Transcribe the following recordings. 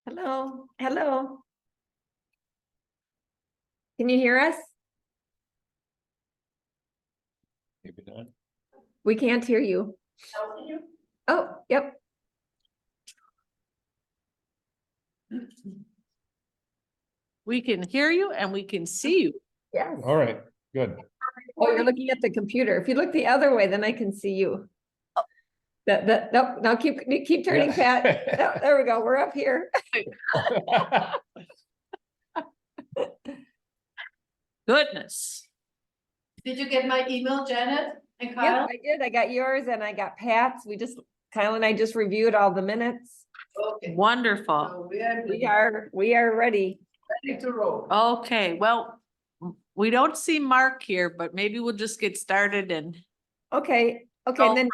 Hello, hello. Can you hear us? Maybe not. We can't hear you. Oh, yep. We can hear you and we can see you. Yes. All right, good. Oh, you're looking at the computer. If you look the other way, then I can see you. Nope, now keep turning, Yeah. Pat. Oh, there we go. We're up here. Goodness. Did you get my email, Janet and Yep, Kyle? I did. I got yours and I got Pat's. Kyle and I just reviewed all the minutes. Okay. Wonderful. So We are ready. ready to roll. Okay, well, we don't see Mark here, but maybe we'll just get started and Okay, okay. And then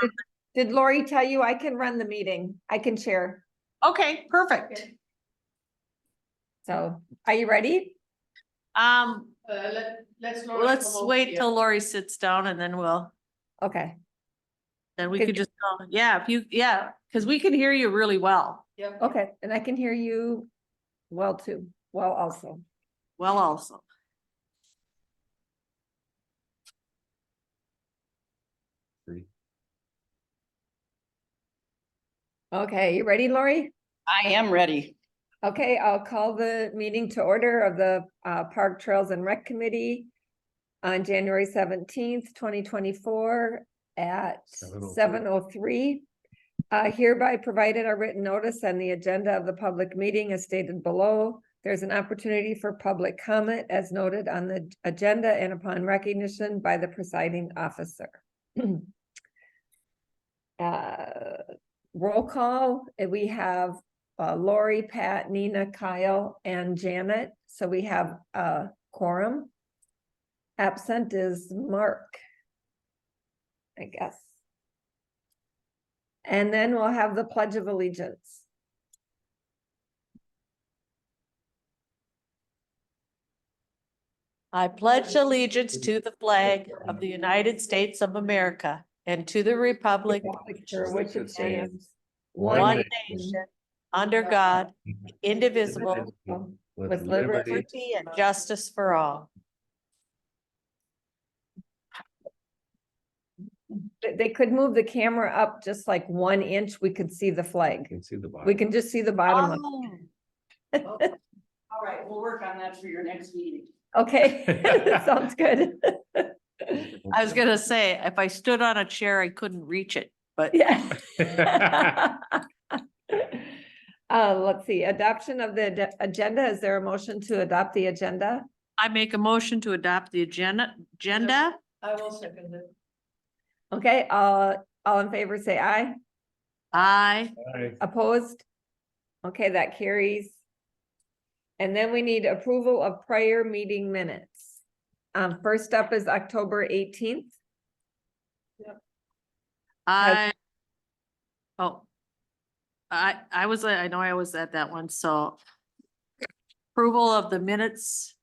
did Lori tell you I can run the meeting? I can chair. okay, perfect. So are you ready? Let's Let's wait till Lori sits down and then Okay. we Good. could just go. Yeah, because we can hear you really well. Yep. Okay, and I can hear you well too, well also. Well, also. Okay, you ready, Lori? I am ready. Okay, I'll call the meeting to order of the Park Trails and Rec Committee on January 17th, 2024 at 7:03. Hereby provided a written notice and the agenda of the public meeting as stated below. There's an opportunity for public comment as noted on the agenda and upon recognition by the presiding officer. Roll call, we have Lori, Pat, Nina, Kyle, and Janet. So we have a quorum. Absent is Mark, I guess. And then we'll have the Pledge of Allegiance. I pledge allegiance to the flag of the United States of America and to the republic For which it stands, one nation, under God, indivisible, with liberty. liberty and justice for all. They could move the camera up just like 1 inch, we could see the flag. Can see the bottom. We can just see the bottom of it. Oh, All right, we'll work on that for your next meeting. Okay, sounds good. I was gonna say, if I stood on a chair, I couldn't reach it, but Yeah. Let's see, adoption of the agenda. Is there a motion to adopt the agenda? I make a motion to adopt the agenda. I will second it. Okay, all in favor, say aye. Aye. Aye. Opposed? Okay, that carries. And then we need approval of prior meeting minutes. First up is October 18th. I know I was at that one, so approval of the minutes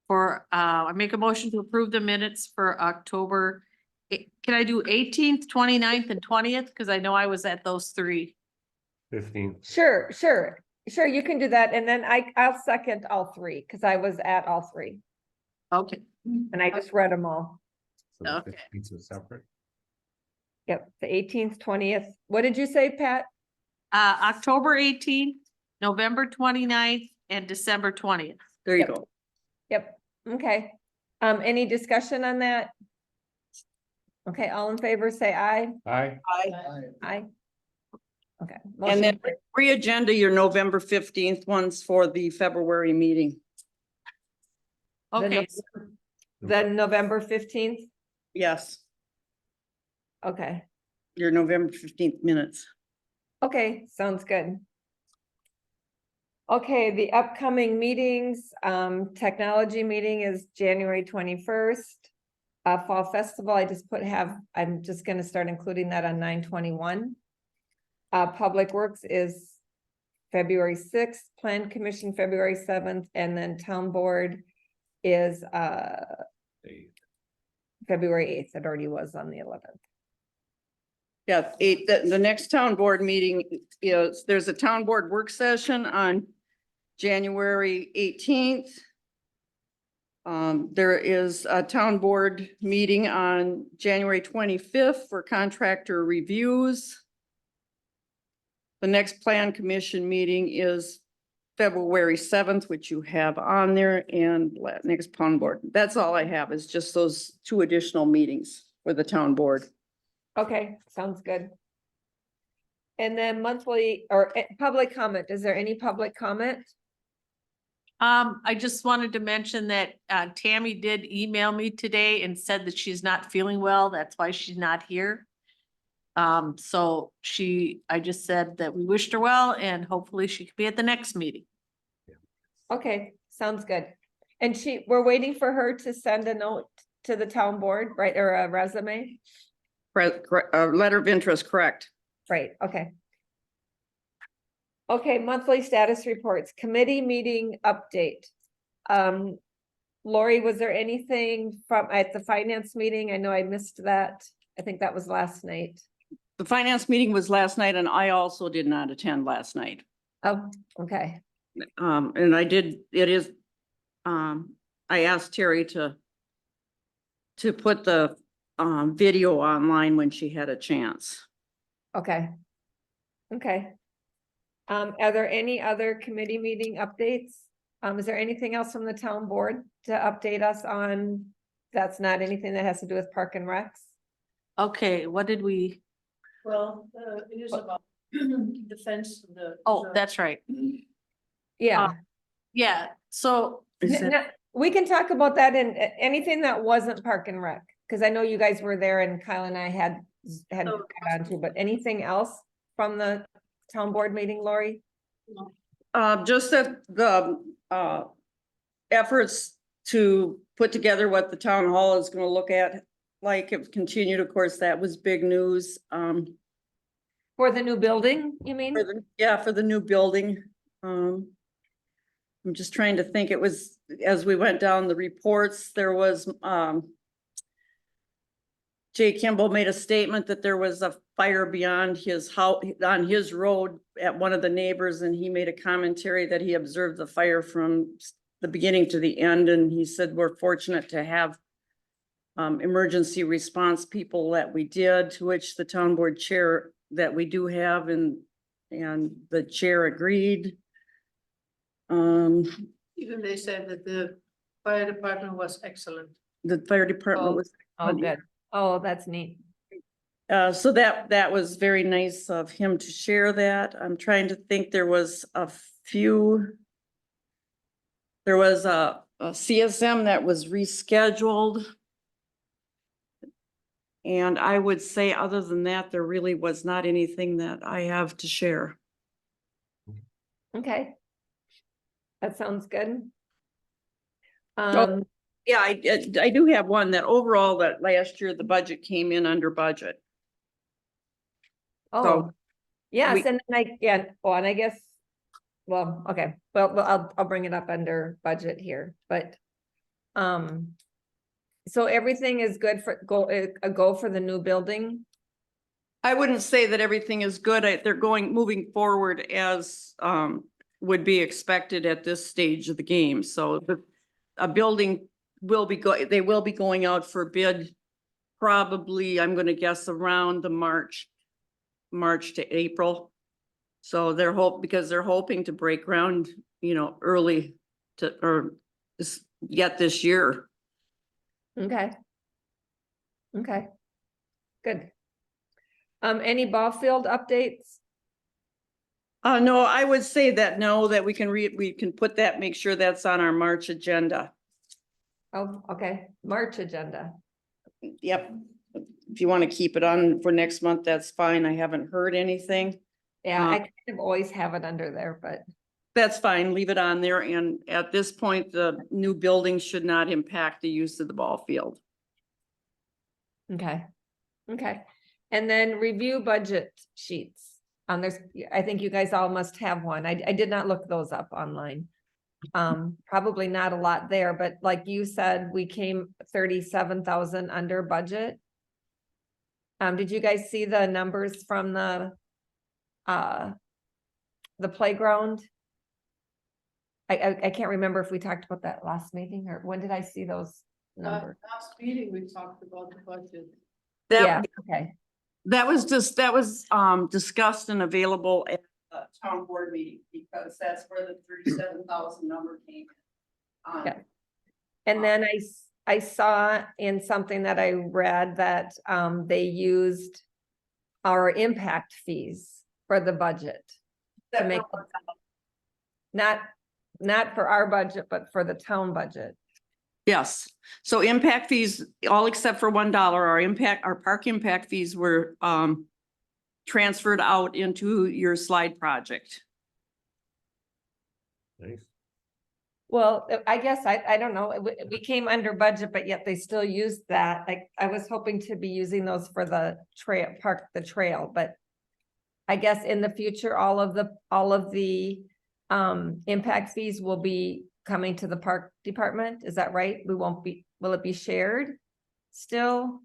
for, I make a motion to approve the minutes for October. Can I do 18th, 29th, and 20th? Because I know I was at those three. 15. Sure, you can do that. And then I'll second all three because I was at all three Okay, and I just read them all. So the Okay. 15th is separate. Yep, the 18th, 20th. What did you say, Pat? October 18th, November 29th, and December 20th. There you Yep. go. Yep, okay. Any discussion on that? Okay, all in favor, say aye. Aye. Aye. Okay. And then motion- re-agenda your November 15th ones for the February meeting. the Okay, The November 15th, Yes, okay, your November 15th minutes. okay, sounds good. Okay, the upcoming meetings, technology meeting is January 21st. Fall Festival, I'm just gonna start including that on 9/21. Public Works is February 6th, Plan Commission February 7th, and then Town Board is Eight. February 8th. It already was on the 11th. Yeah, the next town board meeting is, there's a town board work session on January 18th. There is a town board meeting on January 25th for contractor reviews. The next plan commission meeting is February 7th, which you have on there, and next town board. That's all I have, is just those 2 additional meetings for the town board. Okay, sounds good. And then monthly or public comment, is there any public comment? I just wanted to mention that Tammy did email me today and said that she's not feeling well. That's why she's not here. So I just said that we wished her well and hopefully she could be at the next meeting. Okay, sounds good. And we're waiting for her to send a note to the town board, right, or a resume? Letter of interest, correct. Right, okay. Okay, monthly status reports, committee meeting update. Lori, was there anything at the finance meeting? I know I missed that. I think that was last night. The finance meeting was last night and I also did not attend last night. Oh, okay, And I asked Terry to put the, video online when she had a chance. okay. Okay. Are there any other committee meeting updates? Is there anything else from the town board to update us on? That's not anything that has to do with Park and Recs? Okay, what did we, Well, it is about the fence, oh, that's right. Yeah. Yeah, so Is N- that- n- We can talk about that in anything that wasn't Park and Rec, because I know you guys were there and Kyle and I had Oh. got on to, but anything else from the town board meeting, Lori? Just that the, efforts to put together what the town hall is gonna look at, like, have continued. Of course, that was big news. For the new building, you mean? For the new building. I'm just trying to think, it was, as we went down the reports, there was, Jay Kimball made a statement that there was a fire beyond his house, on his road at one of the neighbors, and he made a commentary that he observed the fire from the beginning to the end, and he said, we're fortunate to have emergency response people that we did, to which the town board chair that we do have, and the chair agreed. Even they said that the fire department was excellent. The fire department was. Oh, good. Oh, that's neat. So that was very nice of him to share that. I'm trying to think, there was a CSM that was rescheduled. And I would say, other than that, there really was not anything that I have to share. Okay. That sounds good. Yeah, I do have one that overall, that last year the budget came in under budget. Oh, yes, we- and and I guess, well, okay, well, I'll bring it up under budget here, but, so everything is good for a go for the new building? I wouldn't say that everything is good. They're moving forward as, would be expected at this stage of the game. So a building they will be going out for bid probably, I'm gonna guess, around the March to April. So because they're hoping to break ground, early yet this year. Okay. Okay. Good. Any ball field updates? No, I would say that no, that we can put that, make sure that's on our March agenda. Oh, okay, March agenda. Yep. If you want to keep it on for next month, that's fine. I haven't heard anything. Yeah, I kind of always have it under there, but, That's fine. Leave it on there. And at this point, the new building should not impact the use of the ball field. okay. Okay, and then review budget sheets. I think you guys all must have one. I did not look those up online. Probably not a lot there, but like you said, we came 37,000 under budget. Did you guys see the numbers from the playground? I can't remember if we talked about that last meeting, or when did I see those numbers? Last meeting, we talked about the budget. Yeah, That, okay, that was discussed and available at the town board meeting, because that's where the 37,000 number came. Yeah. And then I saw in something that I read that they used our impact fees for the budget. To make, not for our budget, but for the town budget. Yes, so impact fees, all except for $1, our park impact fees were transferred out into your slide project. Nice. Well, I guess I don't know, we came under budget, but yet they still used that, like, I was hoping to be using those for the trail, but I guess in the future, all of the impact fees will be coming to the park department, is that right? Will it be shared still?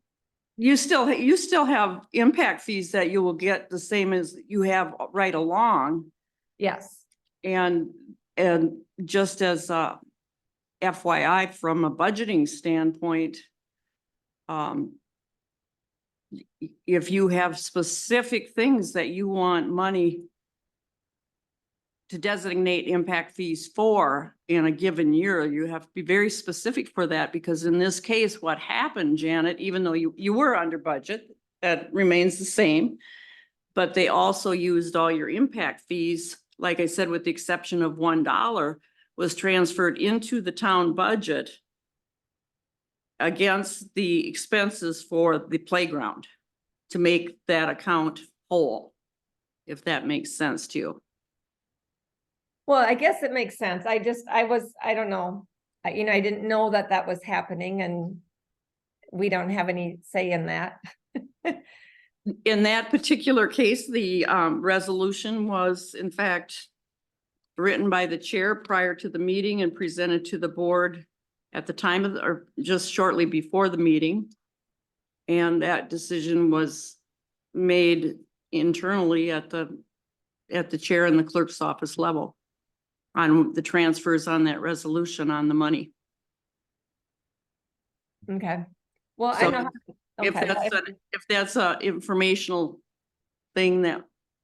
You still have impact fees that you will get the same as you have right along. Yes, And just as a FYI, from a budgeting standpoint, if you have specific things that you want money to designate impact fees for in a given year, you have to be very specific for that, because in this case, what happened, Janet, even though you were under budget, that remains the same. But they also used all your impact fees, like I said, with the exception of $1, was transferred into the town budget against the expenses for the playground to make that account whole, if that makes sense to you. well, I guess it makes sense, I don't know, I didn't know that was happening, and we don't have any say in that. In that particular case, the resolution was in fact written by the chair prior to the meeting and presented to the board at the time of, or just shortly before the meeting. And that decision was made internally at the chair and the clerk's office level on the transfers on that resolution on the money. Okay, well, I So know. If Okay. that's a informational thing that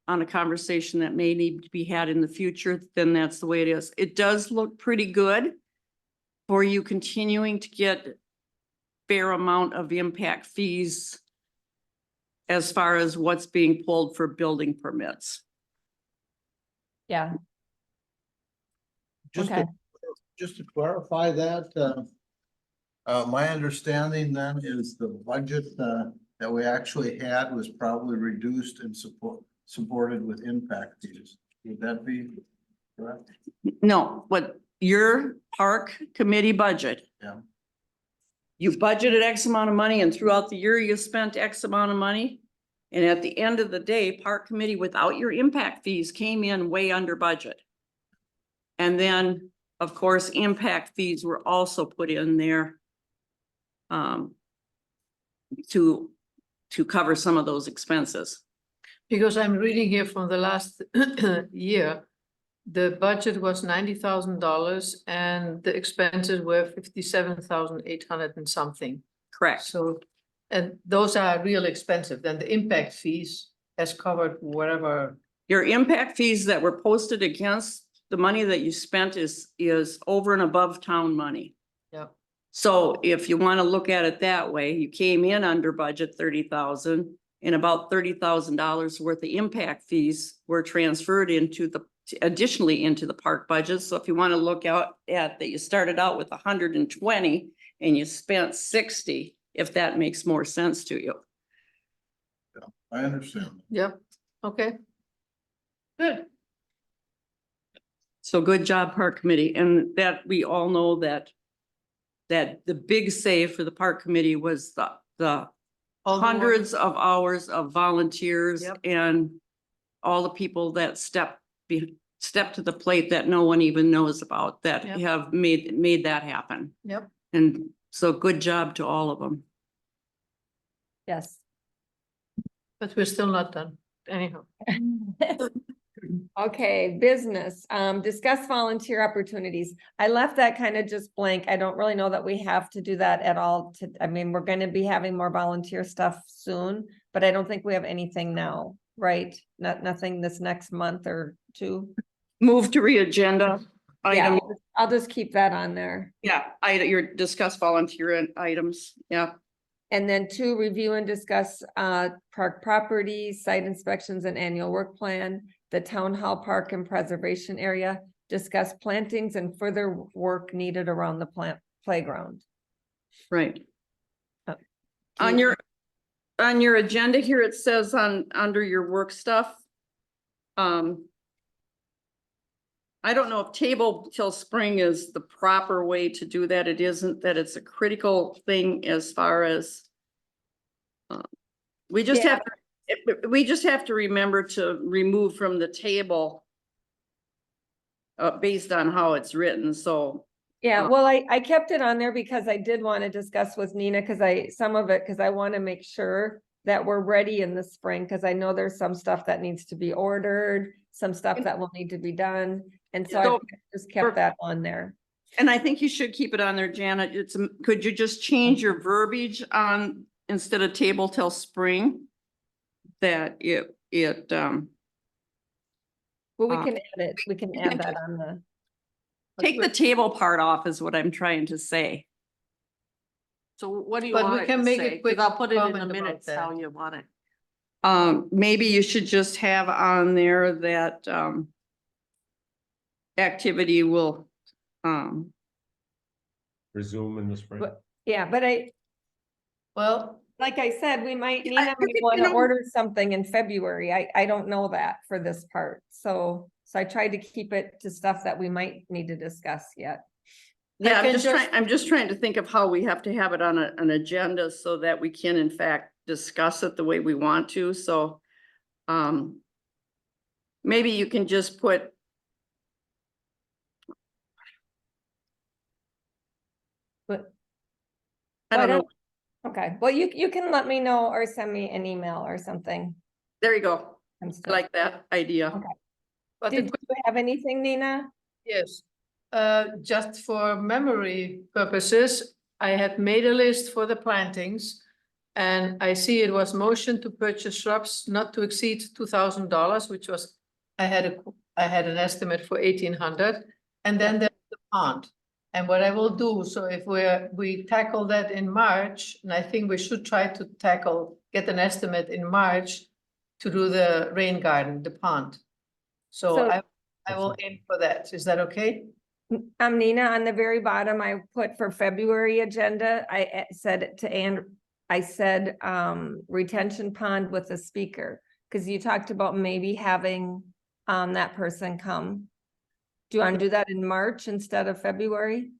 on a conversation that may need to be had in the future, then that's the way it is. It does look pretty good for you continuing to get fair amount of impact fees as far as what's being pulled for building permits. Yeah, Just okay. to, just to clarify that, my understanding then is the budget, that we actually had was probably reduced and supported with impact fees. Would that be correct? No, what your park committee budget. Yeah. You budgeted X amount of money and throughout the year you spent X amount of money. And at the end of the day, park committee without your impact fees came in way under budget. And then, of course, impact fees were also put in there to cover some of those expenses. Because I'm reading here from the last year, the budget was $90,000 and the expenses were 57,800 and something. Correct. So, and those are real expensive. Then the impact fees has covered whatever. Your impact fees that were posted against the money that you spent is over and above town money. Yep. So if you want to look at it that way, you came in under budget 30,000 and about $30,000 worth of impact fees were transferred additionally into the park budget. So if you want to look out at that, you started out with 120 and you spent 60, if that makes more sense to you. I understand. Yep, okay. Good. So good job, park committee. And that we all know that the big save for the park committee was the All the work. hundreds of hours of volunteers Yep. and all the people that step to the plate that no one even knows about that Yep. have made that happen. Yep, And so good job to all of them. Yes. But we're still not done anyhow. Okay, business, discuss volunteer opportunities. I left that kind of just blank. I don't really know that we have to do that at all I mean, we're gonna be having more volunteer stuff soon, but I don't think we have anything now, right? Nothing this next month or two. Move to re-agenda Yeah, item, I'll just keep that on there. yeah, your discuss volunteer items, yeah. And then two, review and discuss park properties, site inspections and annual work plan, the town hall park and preservation area, discuss plantings and further work needed around the playground. Right. Uh, On do you- on your agenda here, it says under your work stuff. I don't know if table till spring is the proper way to do that. It isn't, that it's a critical thing as far as. We just Yeah. have, we just have to remember to remove from the table. Based on how it's written, so. Yeah, well, I kept it on there because I did want to discuss with Nina, because I want to make sure that we're ready in the spring, because I know there's some stuff that needs to be ordered, some stuff that will need to be done. And so I So- just kept that on there. And I think you should keep it on there, Janet. Could you just change your verbiage on, instead of table till spring? That Well, we Uh, can add it, we can you add can that just- on the, take the table part off is what I'm trying to say. So what do you But we want it can to make a say? 'Cause quick I'll put it in comment the about minutes that. how you want it. Maybe you should just have on there that, activity will, Resume in the spring. but, yeah, but Well, like I said, we might, I Nina think, might you want to know- order something in February. I don't know that for this part. So I tried to keep it to stuff that we might need to discuss yet. yeah, can just- I'm just trying to think of how we have to have it on an agenda so that we can in fact discuss it the way we want to, so. Maybe you can just put. But I don't Why know, Okay, well, you can let me know or send me an email or something. there you go, I'm I still, like that idea. Okay. but did it you have anything, Nina? Yes, just for memory purposes, I had made a list for the plantings. And I see it was motion to purchase shrubs not to exceed $2,000, which was, I had an estimate for 1,800. And then there's the pond. And what I will do, so if we tackle that in March, and I think we should try to get an estimate in March to do the rain garden, the pond. So So- I will aim for that. Is that okay? Nina, on the very bottom, I put for February agenda, I said to I said, retention pond with a speaker, because you talked about maybe having, that person come. Do you want to do that in March instead of February?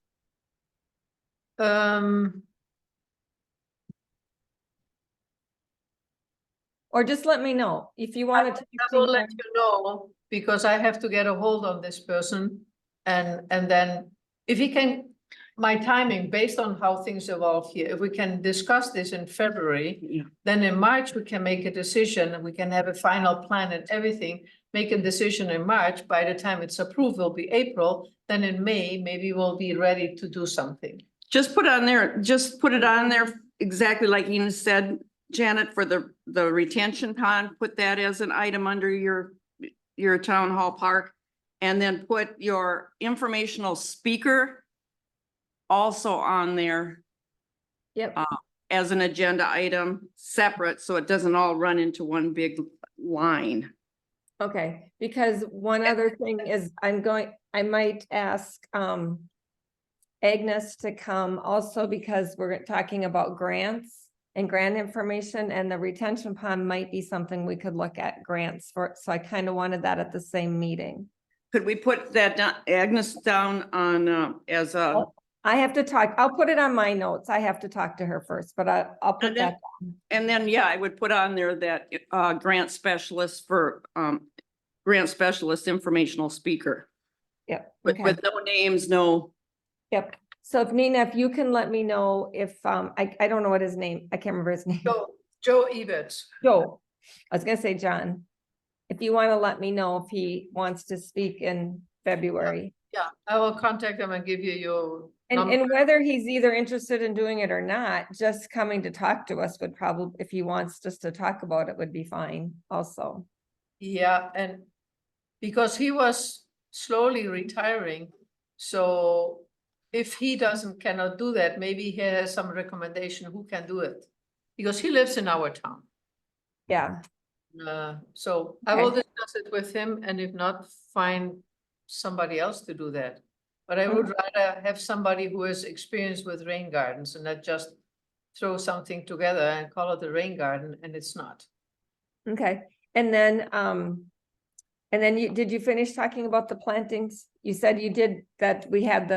Or just let me know if you I wanted to. will let you know, because I have to get a hold on this person. And then if he can, my timing, based on how things evolve here, if we can discuss this in February, Yeah. then in March, we can make a decision and we can have a final plan and everything. Make a decision in March. By the time it's approved, will be April. Then in May, maybe we'll be ready to do something. Just put it on there exactly like Ina said, Janet, for the retention pond, put that as an item under your town hall park. And then put your informational speaker also on there Yep, as an agenda item, separate, so it doesn't all run into one big line. okay, because one other thing is I might ask, Agnes to come also because we're talking about grants and grant information, and the retention pond might be something we could look at grants for, so I kind of wanted that at the same meeting. Could we put that down, Agnes down on, as a, Oh, I have to talk, I'll put it on my notes. I have to talk to her first, but I'll put And then- that. and then, yeah, I would put on there that, grant specialist for, grant specialist informational speaker. Yep, With, okay, with no names, no, yep. So if Nina, if you can let me know if, I don't know what his name, I can't remember his name. Joe Ebert. Joe, I was gonna say, John, if you want to let me know if he wants to speak in February. Yeah, I will contact them and give you your And, number. and whether he's either interested in doing it or not, just coming to talk to us would probably, if he wants just to talk about it, would be fine also. Yeah, and because he was slowly retiring, so if he cannot do that, maybe he has some recommendation who can do it. Because he lives in our town. Yeah, So I will Okay. discuss it with him, and if not, find somebody else to do that. But I would rather have somebody who is experienced with rain gardens and not just throw something together and call it a rain garden, and it's not. okay. And then did you finish talking about the plantings? You said you did that, we had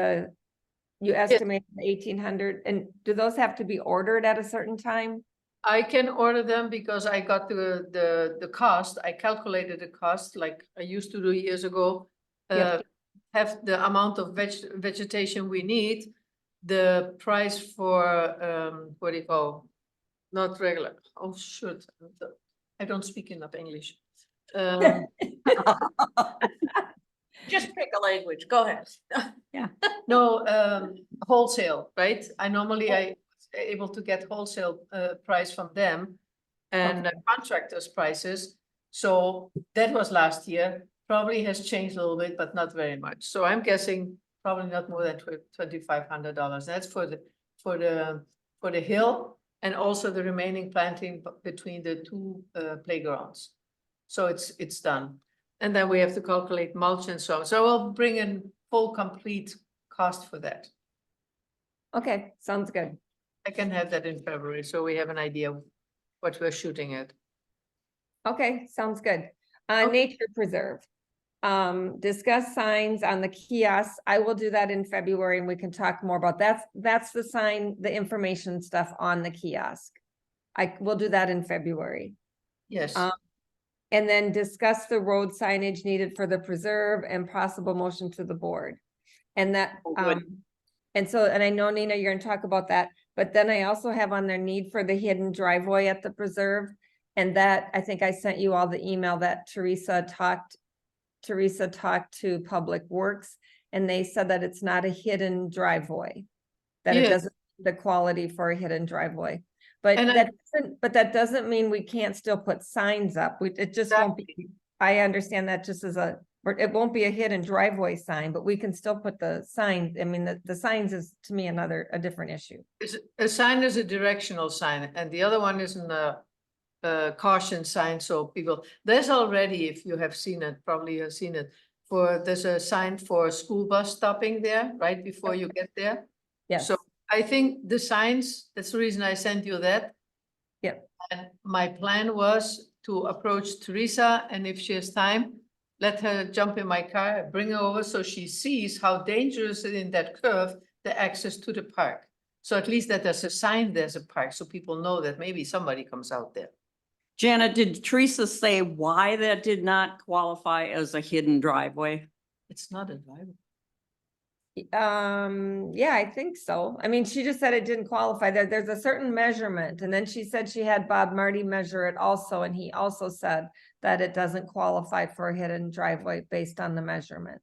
you estimated 1,800, and do those have to be ordered at a certain time? I can order them because I got the cost, I calculated the cost like I used to do years ago. Yep. Have the amount of vegetation we need, the price for, what do you call? Not regular, oh shoot, I don't speak enough English. Just pick a language, go ahead. No, wholesale, right? I normally I was able to get wholesale price from them and contractors' prices. So that was last year, probably has changed a little bit, but not very much. So I'm guessing probably not more than $2,500. That's for the hill and also the remaining planting between the two playgrounds. So it's done. And then we have to calculate mulch and so on. So I'll bring in full complete cost for that. Okay, sounds good. I can have that in February, so we have an idea what we're shooting at. Okay, sounds good. Okay. Nature Preserve. Discuss signs on the kiosks. I will do that in February and we can talk more about that. That's the sign, the information stuff on the kiosk. I will do that in February. Yes, And then discuss the road signage needed for the preserve and possible motion to the board. And that, Oh, good. and I know, Nina, you're gonna talk about that, but then I also have on their need for the hidden driveway at the preserve. And that, I think I sent you all the email that Teresa talked to Public Works, and they said that it's not a hidden driveway. That it Yeah. doesn't, the quality for a hidden driveway. But And that doesn't mean we can't still put signs up. It just won't be, I understand that just as it won't be a hidden driveway sign, but we can still put the sign. I mean, the signs is to me a different issue. a sign is a directional sign and the other one is a caution sign, so people, there's already, if you have seen it, probably you've seen it, there's a sign for school bus stopping there, right before you get there. Yes, So I think the signs, that's the reason I sent you that. Yep. And my plan was to approach Teresa, and if she has time, let her jump in my car, bring her over so she sees how dangerous it is in that curve, the access to the park. So at least that there's a sign, there's a park, so people know that maybe somebody comes out there. Janet, did Teresa say why that did not qualify as a hidden driveway? It's not a driveway. yeah, I think so. I mean, she just said it didn't qualify. There's a certain measurement, and then she said she had Bob Marty measure it also, and he also said that it doesn't qualify for a hidden driveway based on the measurement.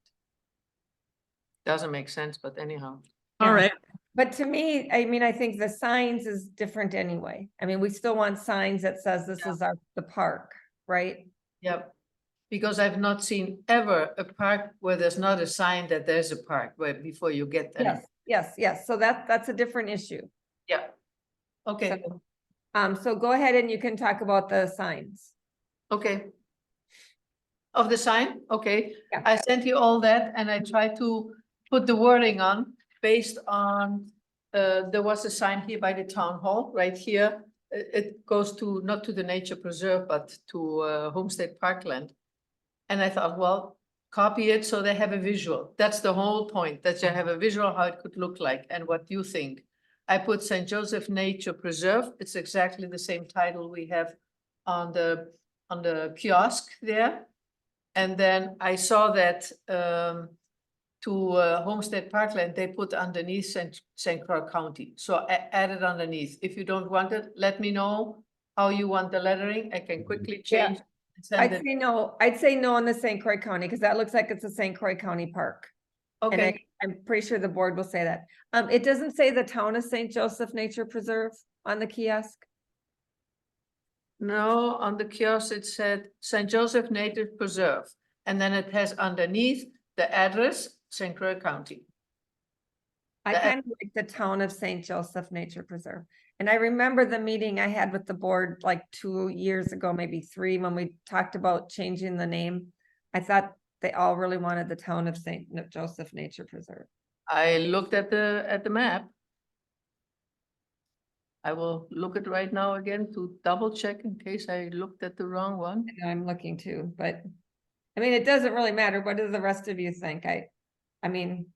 Doesn't make sense, but anyhow. All Yeah. right, But to me, I mean, I think the signs is different anyway. I mean, we still want signs that says this is the park, right? Yep, because I've not seen ever a park where there's not a sign that there's a park, where before you get there. Yes. So that's a different issue. Yeah. Okay, So go ahead and you can talk about the signs. okay. Of the sign, okay. Yeah. I sent you all that and I tried to put the wording on based on, there was a sign here by the town hall, right here. It goes to, not to the nature preserve, but to Homestead Parkland. And I thought, well, copy it so they have a visual. That's the whole point, that you have a visual how it could look like and what you think. I put St. Joseph Nature Preserve. It's exactly the same title we have on the kiosk there. And then I saw that to Homestead Parkland, they put underneath St. Croix County. So I added underneath. If you don't want it, let me know. how you want the lettering, I can quickly Yeah. change. and send I'd it. say no, I'd say no in the St. Croix County, because that looks like it's a St. Croix County park. And Okay, I'm pretty sure the board will say that. It doesn't say the town of St. Joseph Nature Preserve on the kiosk. no, on the kiosk it said St. Joseph Native Preserve, and then it has underneath the address, St. Croix County. I The- kind of like the town of St. Joseph Nature Preserve. And I remember the meeting I had with the board like 2 years ago, maybe 3, when we talked about changing the name. I thought they all really wanted the town of St. Joseph Nature Preserve. I looked at the map. I will look at right now again to double check in case I looked at the wrong one. And I'm looking too, but I mean, it doesn't really matter. What do the rest of you think? I mean,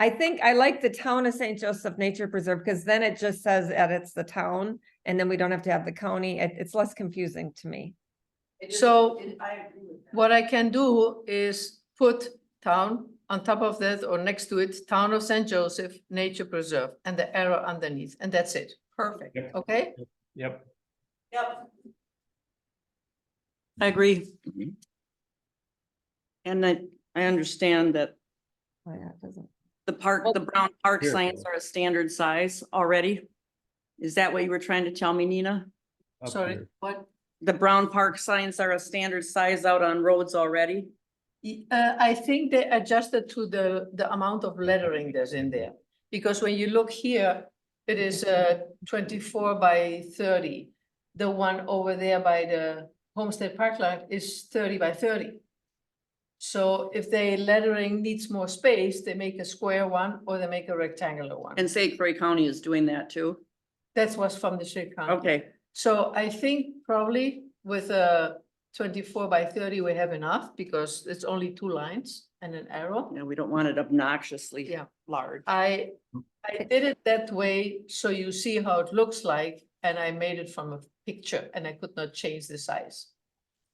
I think I like the town of St. Joseph Nature Preserve because then it just says that it's the town and then we don't have to have the county. It's less confusing to me. So what I can do is put town on top of that or next to it, Town of St. Joseph Nature Preserve and the arrow underneath, and that's it. Perfect, Yep. okay? Yep. Yep. I agree. And I understand that Oh, yeah, it doesn't. the brown park Here. signs are a standard size already. Is that what you were trying to tell me, Nina? Up Sorry, here. what? The brown park signs are a standard size out on roads already? I think they adjusted to the amount of lettering that's in there. Because when you look here, it is 24 by 30. The one over there by the Homestead Park lot is 30 by 30. So if the lettering needs more space, they make a square one or they make a rectangular one. And St. Croix County is doing that too? That's what's from the State County. Okay, So I think probably with a 24 by 30, we have enough because it's only 2 lines and an arrow. yeah, we don't want it obnoxiously Yeah. large. I did it that way so you see how it looks like, and I made it from a picture and I could not change the size.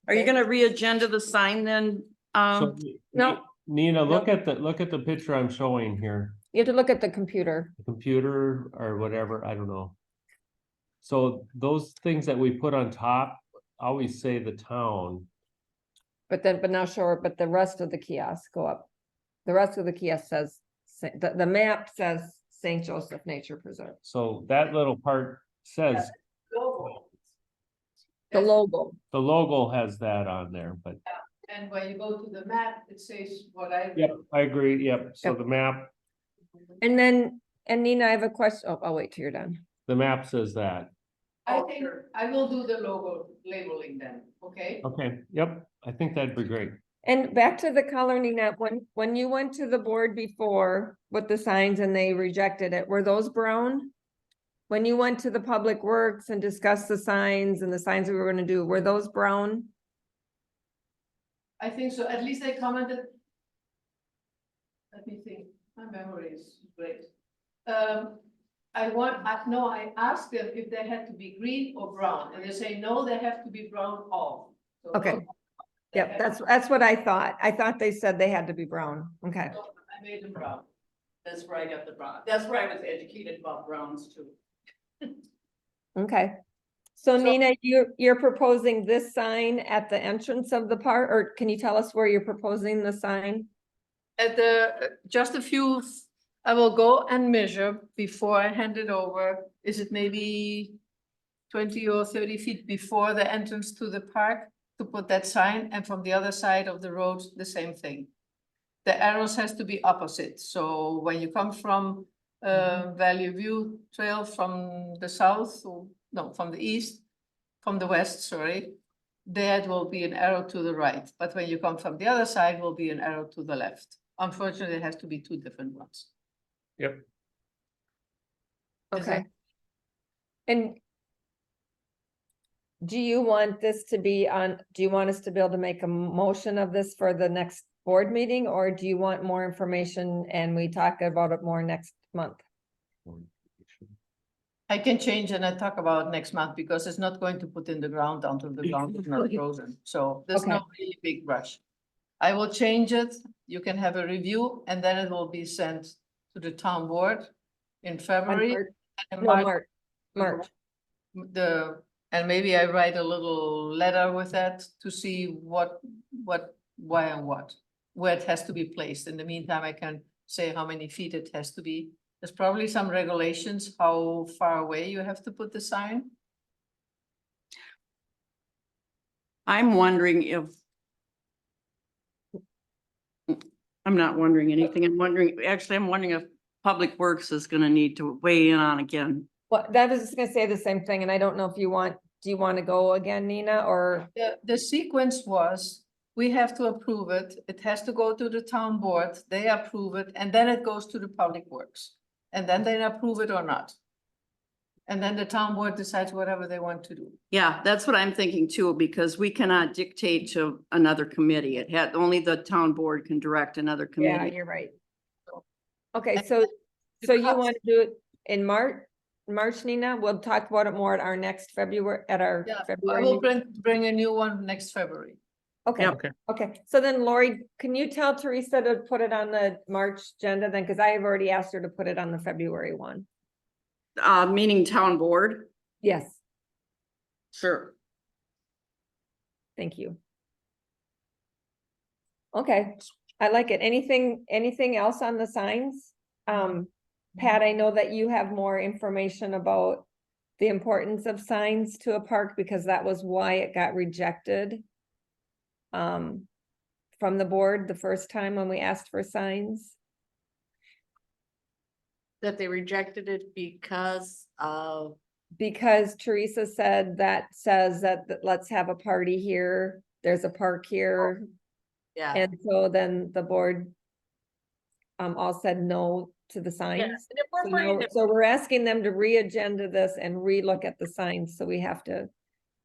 Are you Okay. gonna re-agenda the sign then? So, no. Nina, look at the picture I'm showing here, You have to look at the computer. the computer or whatever, I don't know. So those things that we put on top always say the town. But now sure, but the rest of the kiosk go up. The rest of the kiosk says, the map says St. Joseph Nature Preserve. So that little part says, The logo. the logo has that on there, but And when you go to the map, it says what I. yep, I agree, yep. So Yep. the map, And then, and Nina, I have a question. Oh, I'll wait till you're done. the map says that. I think I will do the logo labeling then, okay? Okay, yep, I think that'd be great. And back to the color, Nina, when you went to the board before with the signs and they rejected it, were those brown? When you went to the Public Works and discussed the signs and the signs we were gonna do, were those brown? I think so, at least they commented. Let me think, my memory is great. I asked them if they had to be green or brown, and they say, no, they have to be brown all. So Okay. no, they Yep, have- that's what I thought. I thought they said they had to be brown. Okay. so I made them brown. That's where I got the brown. That's where I was educated about browns too. Okay. So Nina, you're proposing this sign at the entrance of the park, or can you tell us where you're proposing the sign? At just a few, I will go and measure before I hand it over. Is it maybe 20 or 30 feet before the entrance to the park to put that sign? And from the other side of the road, the same thing. The arrows has to be opposite. So when you come from Valley View Trail from the south, or no, from the east, from the west, sorry, that will be an arrow to the right. But when you come from the other side, will be an arrow to the left. Unfortunately, it has to be 2 different ones. Yep. Is Okay. And do you want this to be on, do you want us to be able to make a motion of this for the next board meeting? Or do you want more information and we talk about it more next month? I can change and I talk about next month because it's not going to put in the ground until the ground is not frozen. So there's no Okay. really big rush. I will change it. You can have a review and then it will be sent to the town board in On February. March- and No, March, March. the And maybe I write a little letter with that to see what, why and what, where it has to be placed. In the meantime, I can say how many feet it has to be. There's probably some regulations, how far away you have to put the sign. I'm wondering if. I'm not wondering anything. I'm wondering if Public Works is gonna need to weigh in on again. Well, that was just gonna say the same thing, and I don't know if you want, do you want to go again, Nina, or? The sequence was, we have to approve it, it has to go to the town board, they approve it, and then it goes to the Public Works. And then they approve it or not. And then the town board decides whatever they want to do. Yeah, that's what I'm thinking too, because we cannot dictate to another committee. It had, only the town board can direct another Yeah, committee. you're right. Okay, And so, so you cost- want to do it in March, Nina? We'll talk about it more at our next February, at our Yeah, I February. will meeting. bring a new one next February. Okay, Yep. Okay. okay. So then Lori, can you tell Teresa to put it on the March agenda then? Because I have already asked her to put it on the February one. Meaning town board? Yes, Sure. thank you. Okay, I like it. Anything else on the signs? Pat, I know that you have more information about the importance of signs to a park because that was why it got rejected. From the board the first time when we asked for signs. That they rejected it because of, Because Teresa said that says that let's have a party here, there's a park here, yeah. and so then the board. All said no to the Yeah, signs. and if we're So bringing now- it- so we're asking them to re-agenda this and relook at the signs, so we have to.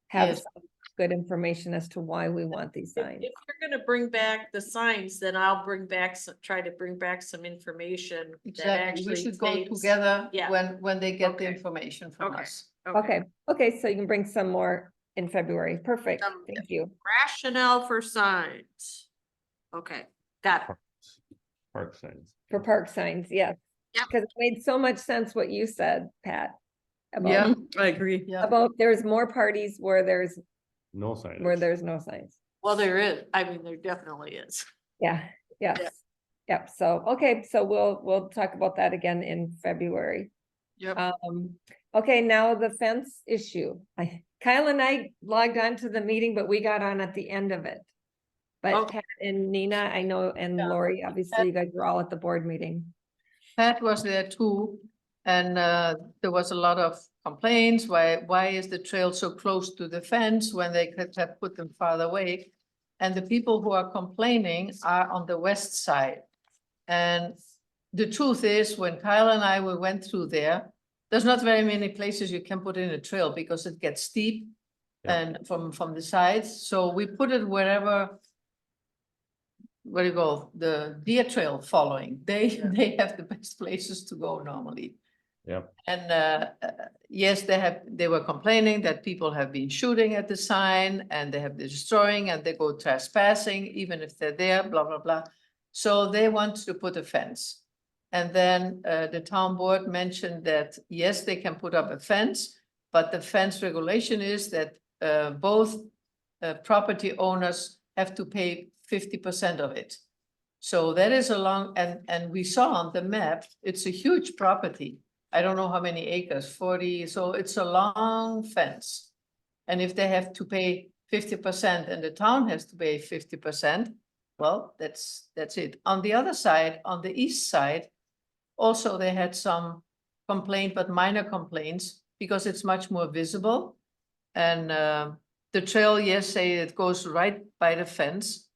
Have Yes. some good information as to why we want these If signs. you're gonna bring back the signs, then I'll bring back some, try to bring back some information that Exactly, we actually should go states. together Yeah. when they get the Okay. information from Okay. us. Okay, so you can bring some more in February, perfect, Some- thank you. Rationale for signs. Okay, got it. Park signs. For park signs, yes. Yep. Because it made so much sense what you said, Pat. Yeah. About, I agree. Yeah, about there's more parties where there's No signage. no signs. Well, there is, I mean, there definitely is. Yeah, yes. Yep, so, okay, so we'll talk about that again in February. Yep. Okay, now the fence issue. Kyle and I logged on to the meeting, but we got on at the end of it. But Okay. Pat and Nina, I know, and Yeah. Lori, obviously you guys were all at the board meeting. Pat was there too, and there was a lot of complaints, why is the trail so close to the fence when they could have put them farther away? And the people who are complaining are on the west side. And the truth is, when Kyle and I, we went through there, there's not very many places you can put in a trail because it gets steep. Yeah. And from the sides, so we put it wherever. What do you call, the deer trail following, they have the best places to go normally. Yep. And yes, they were complaining that people have been shooting at the sign and they have destroying and they go trespassing, even if they're there, blah, blah, blah. So they want to put a fence. And then the town board mentioned that, yes, they can put up a fence, but the fence regulation is that both property owners have to pay 50% of it. So that is a long, and we saw on the map, it's a huge property. I don't know how many acres, 40, so it's a long fence. And if they have to pay 50% and the town has to pay 50%, well, that's it. On the other side, on the east side, also they had some complaint, but minor complaints, because it's much more visible. And the trail, yes, say it goes right by the fence,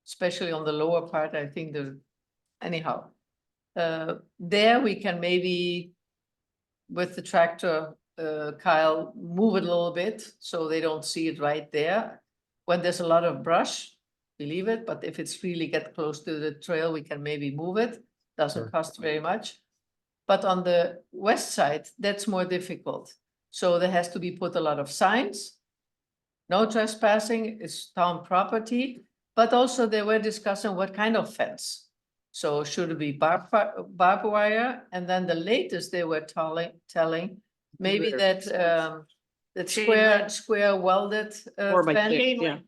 especially on the lower part, I think anyhow. There we can maybe, with the tractor, Kyle, move it a little bit so they don't see it right there. When there's a lot of brush, believe it, but if it's really get close to the trail, we can maybe move it. Doesn't Sure. cost very much. But on the west side, that's more difficult. So there has to be put a lot of signs. No trespassing, it's town property, but also they were discussing what kind of fence. So should it be barbed wire? And then the latest they were telling maybe that that Chain square, link. square welded, 4 by fence. 6, yeah.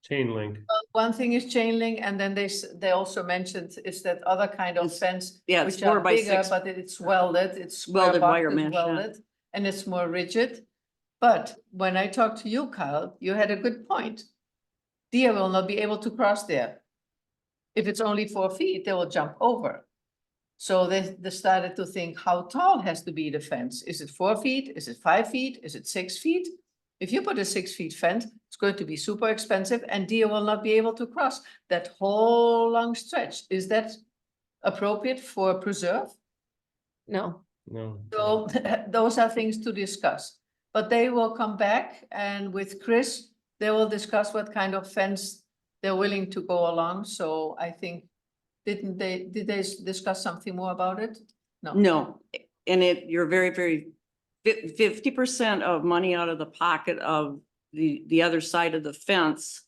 Chain link. One thing is chain link, and then they also mentioned is that other kind of It's- fence. yeah, it's Which are 4 by bigger, 6. but it's welded, it's square Welded box wire is mesh, yeah. welded, and it's more rigid. But when I talked to you, Kyle, you had a good point. Deer will not be able to cross there. If it's only 4 feet, they will jump over. So they started to think, how tall has to be the fence? Is it 4 feet? Is it 5 feet? Is it 6 feet? If you put a 6 feet fence, it's going to be super expensive and deer will not be able to cross that whole long stretch. Is that appropriate for a preserve? No, No. So those are things to discuss. But they will come back and with Chris, they will discuss what kind of fence they're willing to go along. So I think, did they discuss something more about it? No. No, and you're very, very, 50% of money out of the pocket of the other side of the fence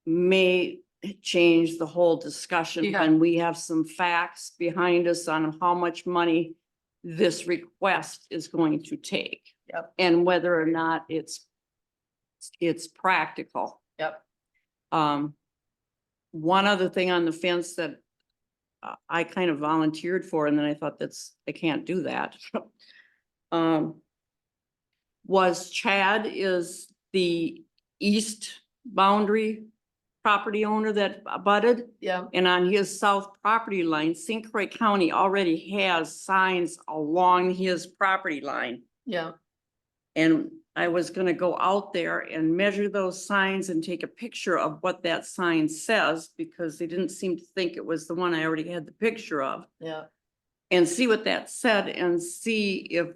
may change the whole discussion Yeah. when we have some facts behind us on how much money this request is going to take. Yep. And whether or not it's practical. Yep. One other thing on the fence that I kind of volunteered for, and then I thought I can't do that. Was Chad is the east boundary property owner that abutted. Yeah, And on his south property line, St. Croix County already has signs along his property line. yeah, And I was gonna go out there and measure those signs and take a picture of what that sign says, because they didn't seem to think it was the one I already had the picture of. yeah, And see what that said and see if,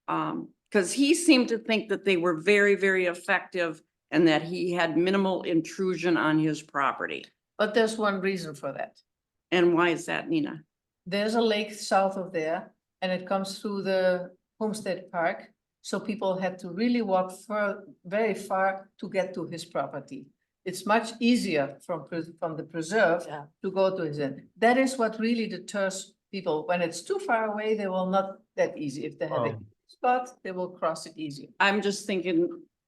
cause he seemed to think that they were very, very effective and that he had minimal intrusion on his property. but there's one reason for that. And why is that, Nina? There's a lake south of there and it comes through the Homestead Park. So people had to really walk very far to get to his property. It's much easier from the preserve Yeah. to go to his end. That is what really deters people. When it's too far away, they will not that easy. If they have a Oh. spot, they will cross it easier. I'm just thinking,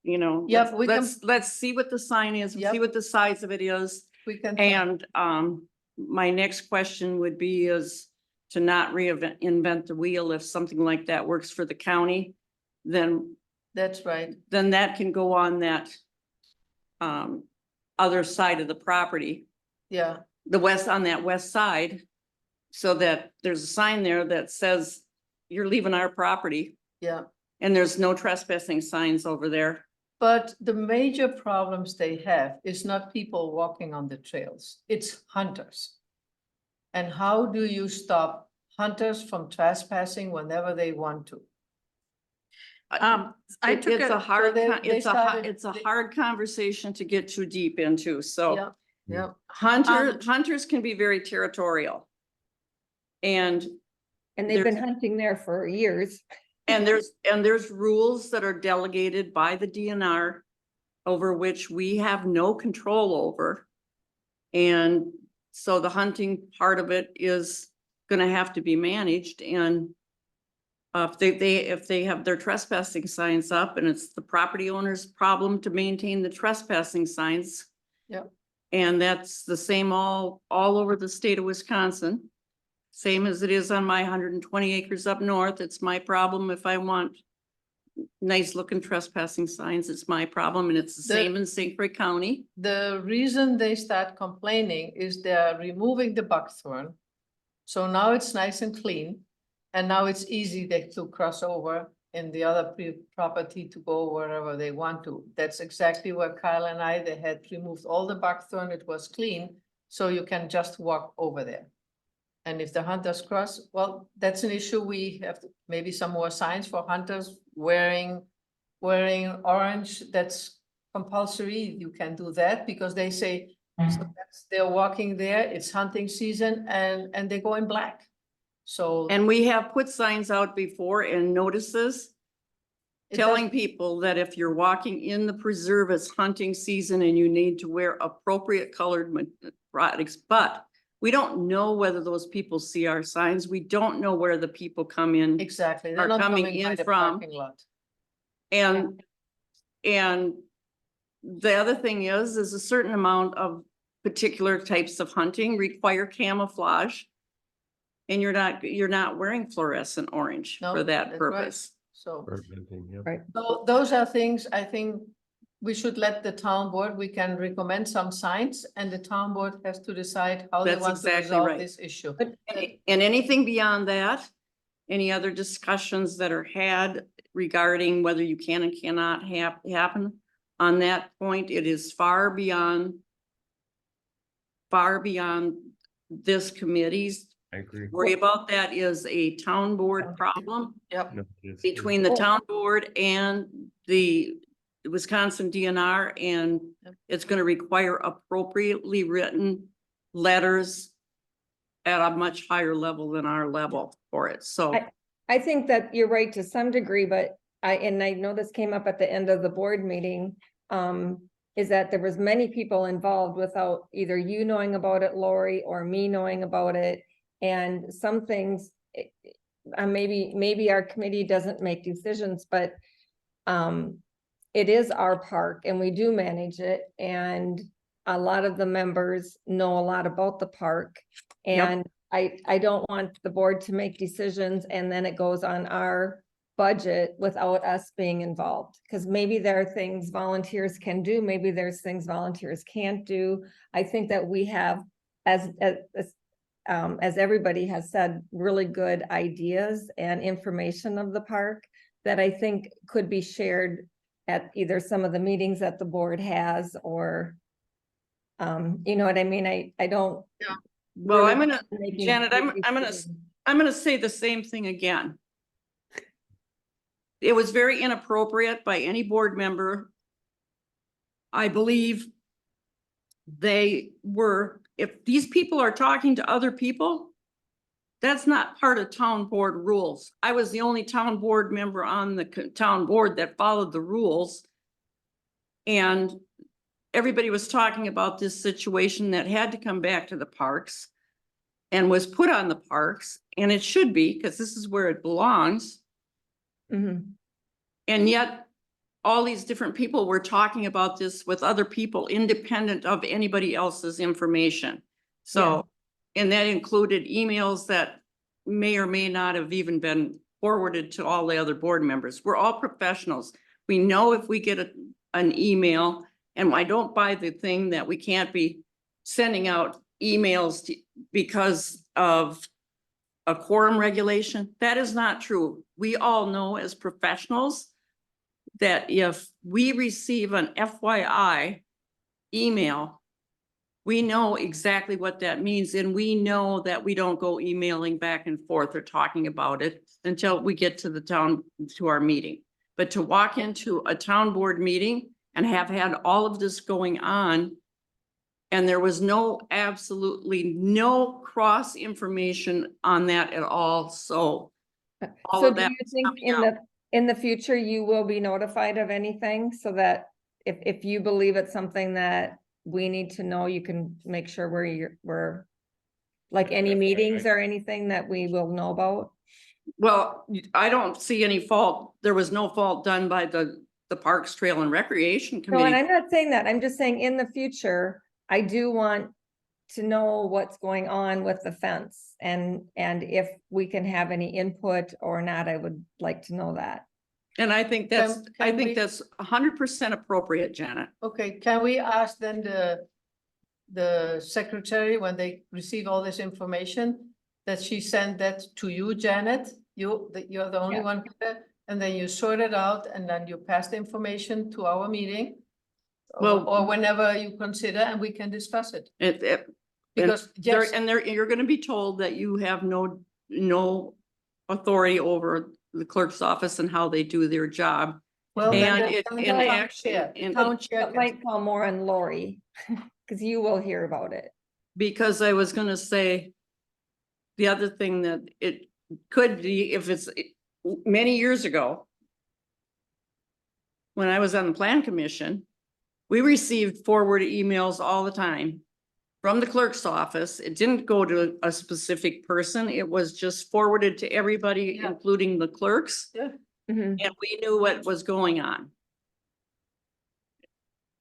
you know, Yep, we can- let's see what the sign is, Yep. see what the size of it is. We can. And my next question would be is to not invent the wheel. If something like that works for the county, then That's right. that can go on that other side of the property, Yeah, on that west side. So that there's a sign there that says you're leaving our property yeah. and there's no trespassing signs over there. But the major problems they have is not people walking on the trails, it's hunters. And how do you stop hunters from trespassing whenever they want to? I took It's it, a hard, they- con- they it's a, started- it's a they- hard conversation to get too deep into, so. Yeah, yeah, Hunters can be very territorial. And and they've been There's- hunting there for years. there's rules that are delegated by the DNR over which we have no control over. And so the hunting part of it is gonna have to be managed and if they have their trespassing signs up and it's the property owner's problem to maintain the trespassing signs. Yep. And that's the same all over the state of Wisconsin. Same as it is on my 120 acres up north. It's my problem if I want nice looking trespassing signs. It's my problem and it's the same in St. Croix County. the reason they start complaining is they're removing the buckthorn. So now it's nice and clean, and now it's easy to cross over in the other property to go wherever they want to. That's exactly where Kyle and they had removed all the buckthorn, it was clean, so you can just walk over there. And if the hunters cross, well, that's an issue, we have maybe some more signs for hunters wearing orange, that's compulsory, you can do that, because they say, so they're walking there, it's hunting season, and they go in black. So. And we have put signs out before and notices it telling people that if you're walking in the preserve, it's hunting season and you need to wear appropriate colored products. But we don't know whether those people see our signs. We don't know where the people come in. Exactly, they're are not coming coming by in the from- parking lot. And, and the other thing is a certain amount of particular types of hunting require camouflage. And you're not wearing fluorescent orange No, for that that's right. purpose. So, Bird hunting, yep. Right. so those are things I think we should let the town board, we can recommend some signs and the town board has to decide how they That's want to exactly resolve right. this issue. And anything beyond that, any other discussions that are had regarding whether you can and cannot happen on that point, it is far beyond this committee's I agree. worry about. That is a town board problem Yep. No, it is. between the town board and the Wisconsin DNR, and it's gonna require appropriately written letters at a much higher level than our level for it, so. I think that you're right to some degree, but I know this came up at the end of the board meeting. Is that there was many people involved without either you knowing about it, Lori, or me knowing about it. And some things, maybe our committee doesn't make decisions, but it is our park and we do manage it. And a lot of the members know a lot about the park. Yep. And I don't want the board to make decisions and then it goes on our budget without us being involved. Because maybe there are things volunteers can do, maybe there's things volunteers can't do. I think that we have, as everybody has said, really good ideas and information of the park that I think could be shared at either some of the meetings that the board has or, you know what I mean? I don't. Yeah. Well, really I'm gonna, making Janet, big I'm gonna decisions. say the same thing again. It was very inappropriate by any board member. I believe they were, if these people are talking to other people, that's not part of town board rules. I was the only town board member on the town board that followed the rules. And everybody was talking about this situation that had to come back to the parks and was put on the parks, and it should be, because this is where it belongs. Mhm. And yet, all these different people were talking about this with other people independent of anybody else's information. So, and that included emails that may or may not have even been forwarded to all the other board members. We're all professionals. We know if we get an email, and I don't buy the thing that we can't be sending out emails because of a quorum regulation. That is not true. We all know as professionals that if we receive an FYI email, we know exactly what that means, and we know that we don't go emailing back and forth or talking about it until we get to to our meeting. But to walk into a town board meeting and have had all of this going on, and there was absolutely no cross information on that at all, so. All So of do that you was think coming in the future, you will be notified of anything so that if you believe it's something that we need to know, you can make sure we're like any meetings or anything that we will know about? Well, I don't see any fault. There was no fault done by the Parks, Trail and Recreation No, and Committee. I'm not saying that. I'm just saying in the future, I do want to know what's going on with the fence and if we can have any input or not, I would like to know that. And I think Can- that's, can we- 100% appropriate, Janet. Okay, can we ask then the secretary, when they receive all this information, that she send that to you, Janet? You're the only Yeah. one, and then you sort it out and then you pass the information to our meeting. Well- Or whenever you consider and we can discuss it, And because yes, you're gonna be told that you have no authority over the clerk's office and how they do their job. well, and then it- the and town actually- chair- the and- town chair That can- might fall more on Lori, because you will hear about it. Because I was gonna say, the other thing that it could be, if it's many years ago, when I was on the plan commission, we received forward emails all the time from the clerk's office. It didn't go to a specific person. It was just forwarded to everybody, Yeah. including the clerks. Yeah. Mhm. and we knew what was going on.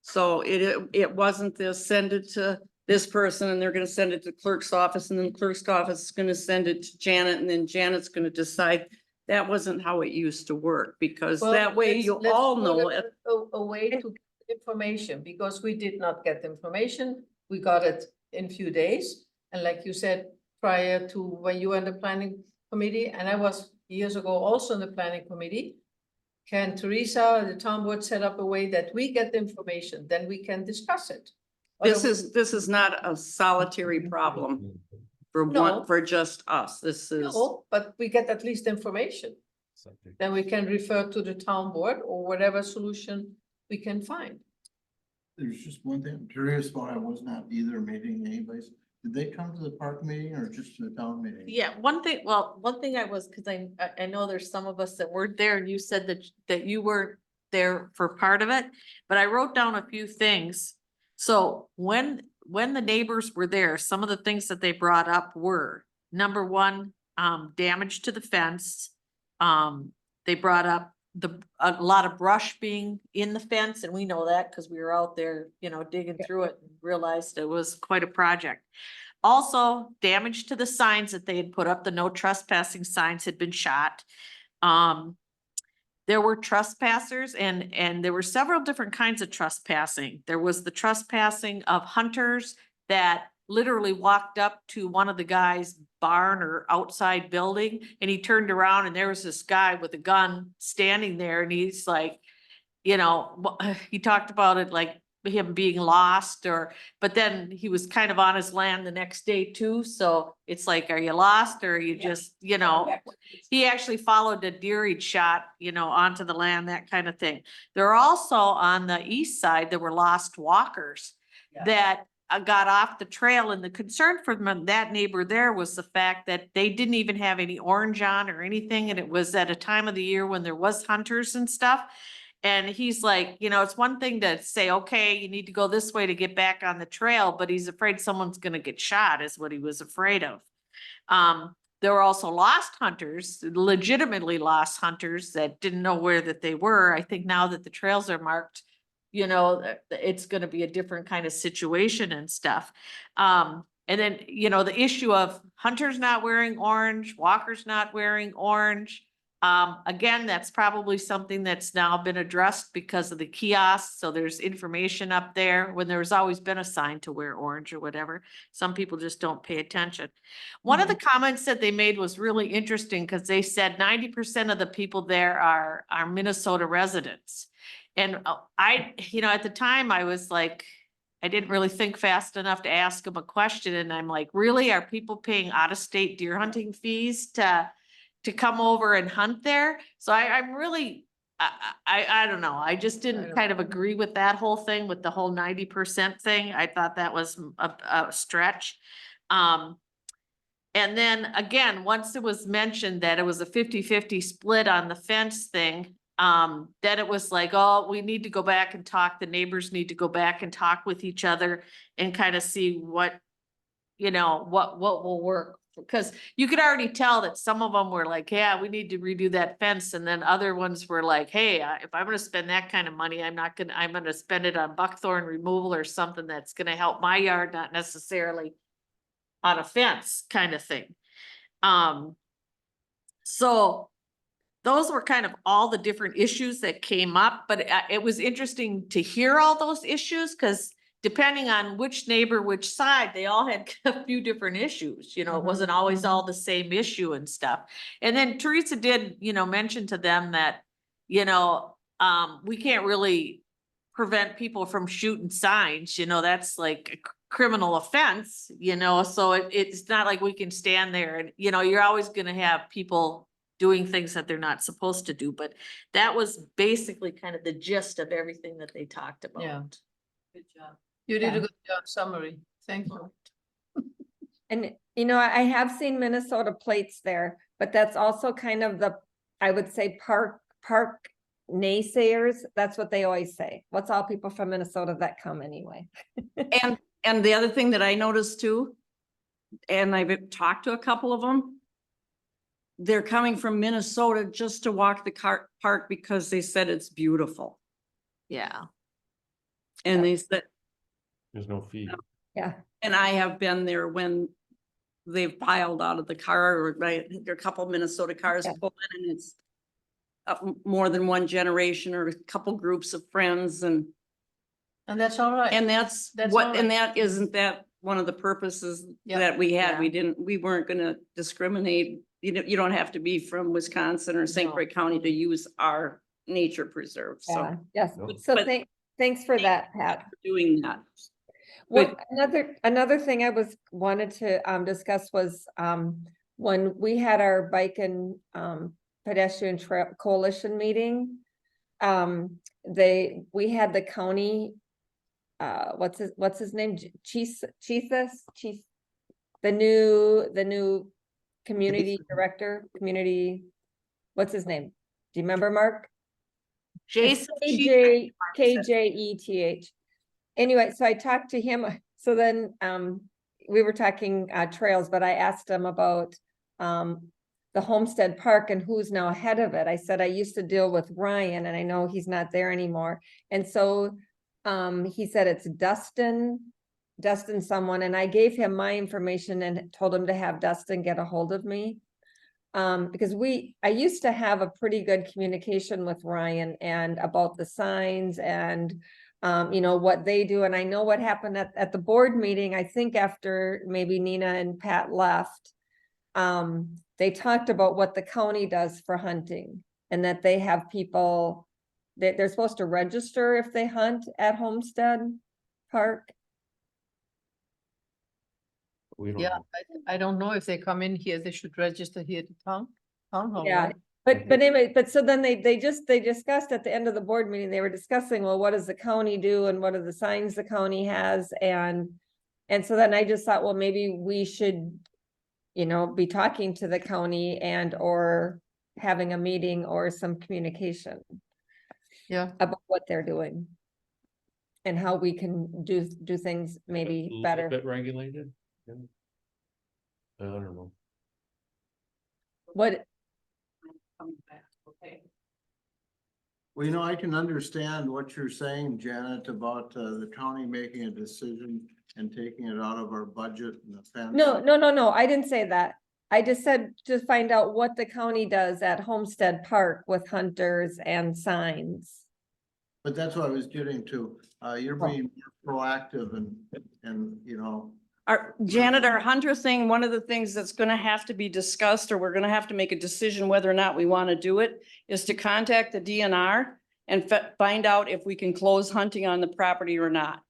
So it wasn't this, send it to this person and they're gonna send it to clerk's office and then clerk's office is gonna send it to Janet and then Janet's gonna decide. That wasn't how it used to work, because Well, that way let's- you let's all put know. A way to get information, because we did not get information. We got it in few days. And like you said, prior to when you were in the planning committee, and I was years ago also in the planning committee. Can Teresa, the town board, set up a way that we get the information, then we can discuss it? This is not a solitary problem for No. for just us. This is, No, but we get at least information. Then we can refer to the town board or whatever solution we can find. There's just one thing I'm curious about. I was not either meeting anybody's. Did they come to the park meeting or just to the town meeting? Yeah, one thing I was, cause I know there's some of us that weren't there and you said that you weren't there for part of it, but I wrote down a few things. So when the neighbors were there, some of the things that they brought up were, number one, damage to the fence. They brought up a lot of brush being in the fence, and we know that because we were out there, digging through it and realized it was quite a project. Also, damage to the signs that they had put up, the no trespassing signs had been shot. There were trespassers and there were several different kinds of trespassing. There was the trespassing of hunters that literally walked up to one of the guy's barn or outside building, and he turned around and there was this guy with a gun standing there, and he's like, he talked about it like him being lost, but then he was kind of on his land the next day too. So it's like, are you lost or are you just, he actually followed a deer he'd shot, onto the land, that kind of thing. There are also on the east side, there were lost walkers that got off the trail, and the concern for that neighbor there was the fact that they didn't even have any orange on or anything. And it was at a time of the year when there was hunters and stuff. And he's like, it's one thing to say, okay, you need to go this way to get back on the trail, but he's afraid someone's gonna get shot is what he was afraid of. There were also lost hunters, legitimately lost hunters that didn't know where that they were. I think now that the trails are marked, it's gonna be a different kind of situation and stuff. And then, the issue of hunters not wearing orange, walkers not wearing orange. Again, that's probably something that's now been addressed because of the kiosks. So there's information up there when there's always been a sign to wear orange or whatever. Some people just don't pay attention. One of the comments that they made was really interesting because they said 90% of the people there are Minnesota residents. And at the time I was like, I didn't really think fast enough to ask them a question. And I'm like, really, are people paying out-of-state deer hunting fees to come over and hunt there? So I'm really, I don't know. I just didn't kind of agree with that whole thing, with the whole 90% thing. I thought that was a stretch. And then again, once it was mentioned that it was a 50-50 split on the fence thing, then it was like, oh, we need to go back and talk. The neighbors need to go back and talk with each other and kind of see what will work. Because you could already tell that some of them were like, yeah, we need to redo that fence. And then other ones were like, hey, if I'm going to spend that kind of money, I'm going to spend it on buckthorn removal or something that's going to help my yard, not necessarily on a fence kind of thing. So those were kind of all the different issues that came up, but it was interesting to hear all those issues because depending on which neighbor, which side, they all had a few different issues, it wasn't always all the same issue and stuff. And then Teresa did, mention to them that, we can't really prevent people from shooting signs, that's like a criminal offense, so it's not like we can stand there and, you're always gonna have people doing things that they're not supposed to do, but that was basically kind of the gist of everything that they talked about. Yeah. Good job. You did Yeah. a good job summary. Thank you. And, I have seen Minnesota plates there, but that's also kind of I would say park naysayers. That's what they always say. What's all people from Minnesota that come anyway? and the other thing that I noticed too, and I've talked to a couple of them, they're coming from Minnesota just to walk the park because they said it's beautiful. Yeah. And they said, There's no fee. Yeah, and I have been there when they've piled out of the car, or right, there are a couple Minnesota cars Yeah. pull in, and it's more than one generation or a couple groups of friends, and that's all right. that's That's what, all and right. that isn't that one of the purposes Yeah. that we had. We Yeah. we weren't gonna discriminate. You don't have to be from Wisconsin or St. No. Croix County to use our nature preserve, so yeah, yes. No. So But- thanks for that, Pat. doing that. What, another thing I wanted to discuss was when we had our bike and pedestrian trail coalition meeting. We had the county, what's his name? The new community director, what's his name? Do you remember, Mark? Jason. KJETH. Anyway, so I talked to him, so then, we were talking, trails, but I asked him about, the Homestead Park and who's now ahead of it. I said, I used to deal with Ryan and I know he's not there anymore. And so, he said it's Dustin someone, and I gave him my information and told him to have Dustin get a hold of me. Because I used to have a pretty good communication with Ryan and about the signs and, what they do. And I know what happened at the board meeting, I think after maybe Nina and Pat left. They talked about what the county does for hunting and that they have people that they're supposed to register if they hunt at Homestead Park. We don't Yeah, know. I don't know if they come in here, they should register here to town hall. Yeah, right? but anyway, so then they discussed at the end of the board meeting, they were discussing, well, what does the county do and what are the signs the county has? And so then I just thought, well, maybe we should, be talking to the county and or having a meeting or some communication Yeah, about what they're doing. And how we can do things A maybe little better. bit regulated. Yeah. I don't know. What, Okay. Well, I can understand what you're saying, Janet, about the county making a decision and taking it out of our budget and the fence. no, I didn't say that. I just said to find out what the county does at Homestead Park with hunters and signs. But that's what I was getting to. You're Oh. being more proactive and, Janet, our hunter thing, one of the things that's gonna have to be discussed, or we're gonna have to make a decision whether or not we wanna do it, is to contact the DNR and find out if we can close hunting on the property or not.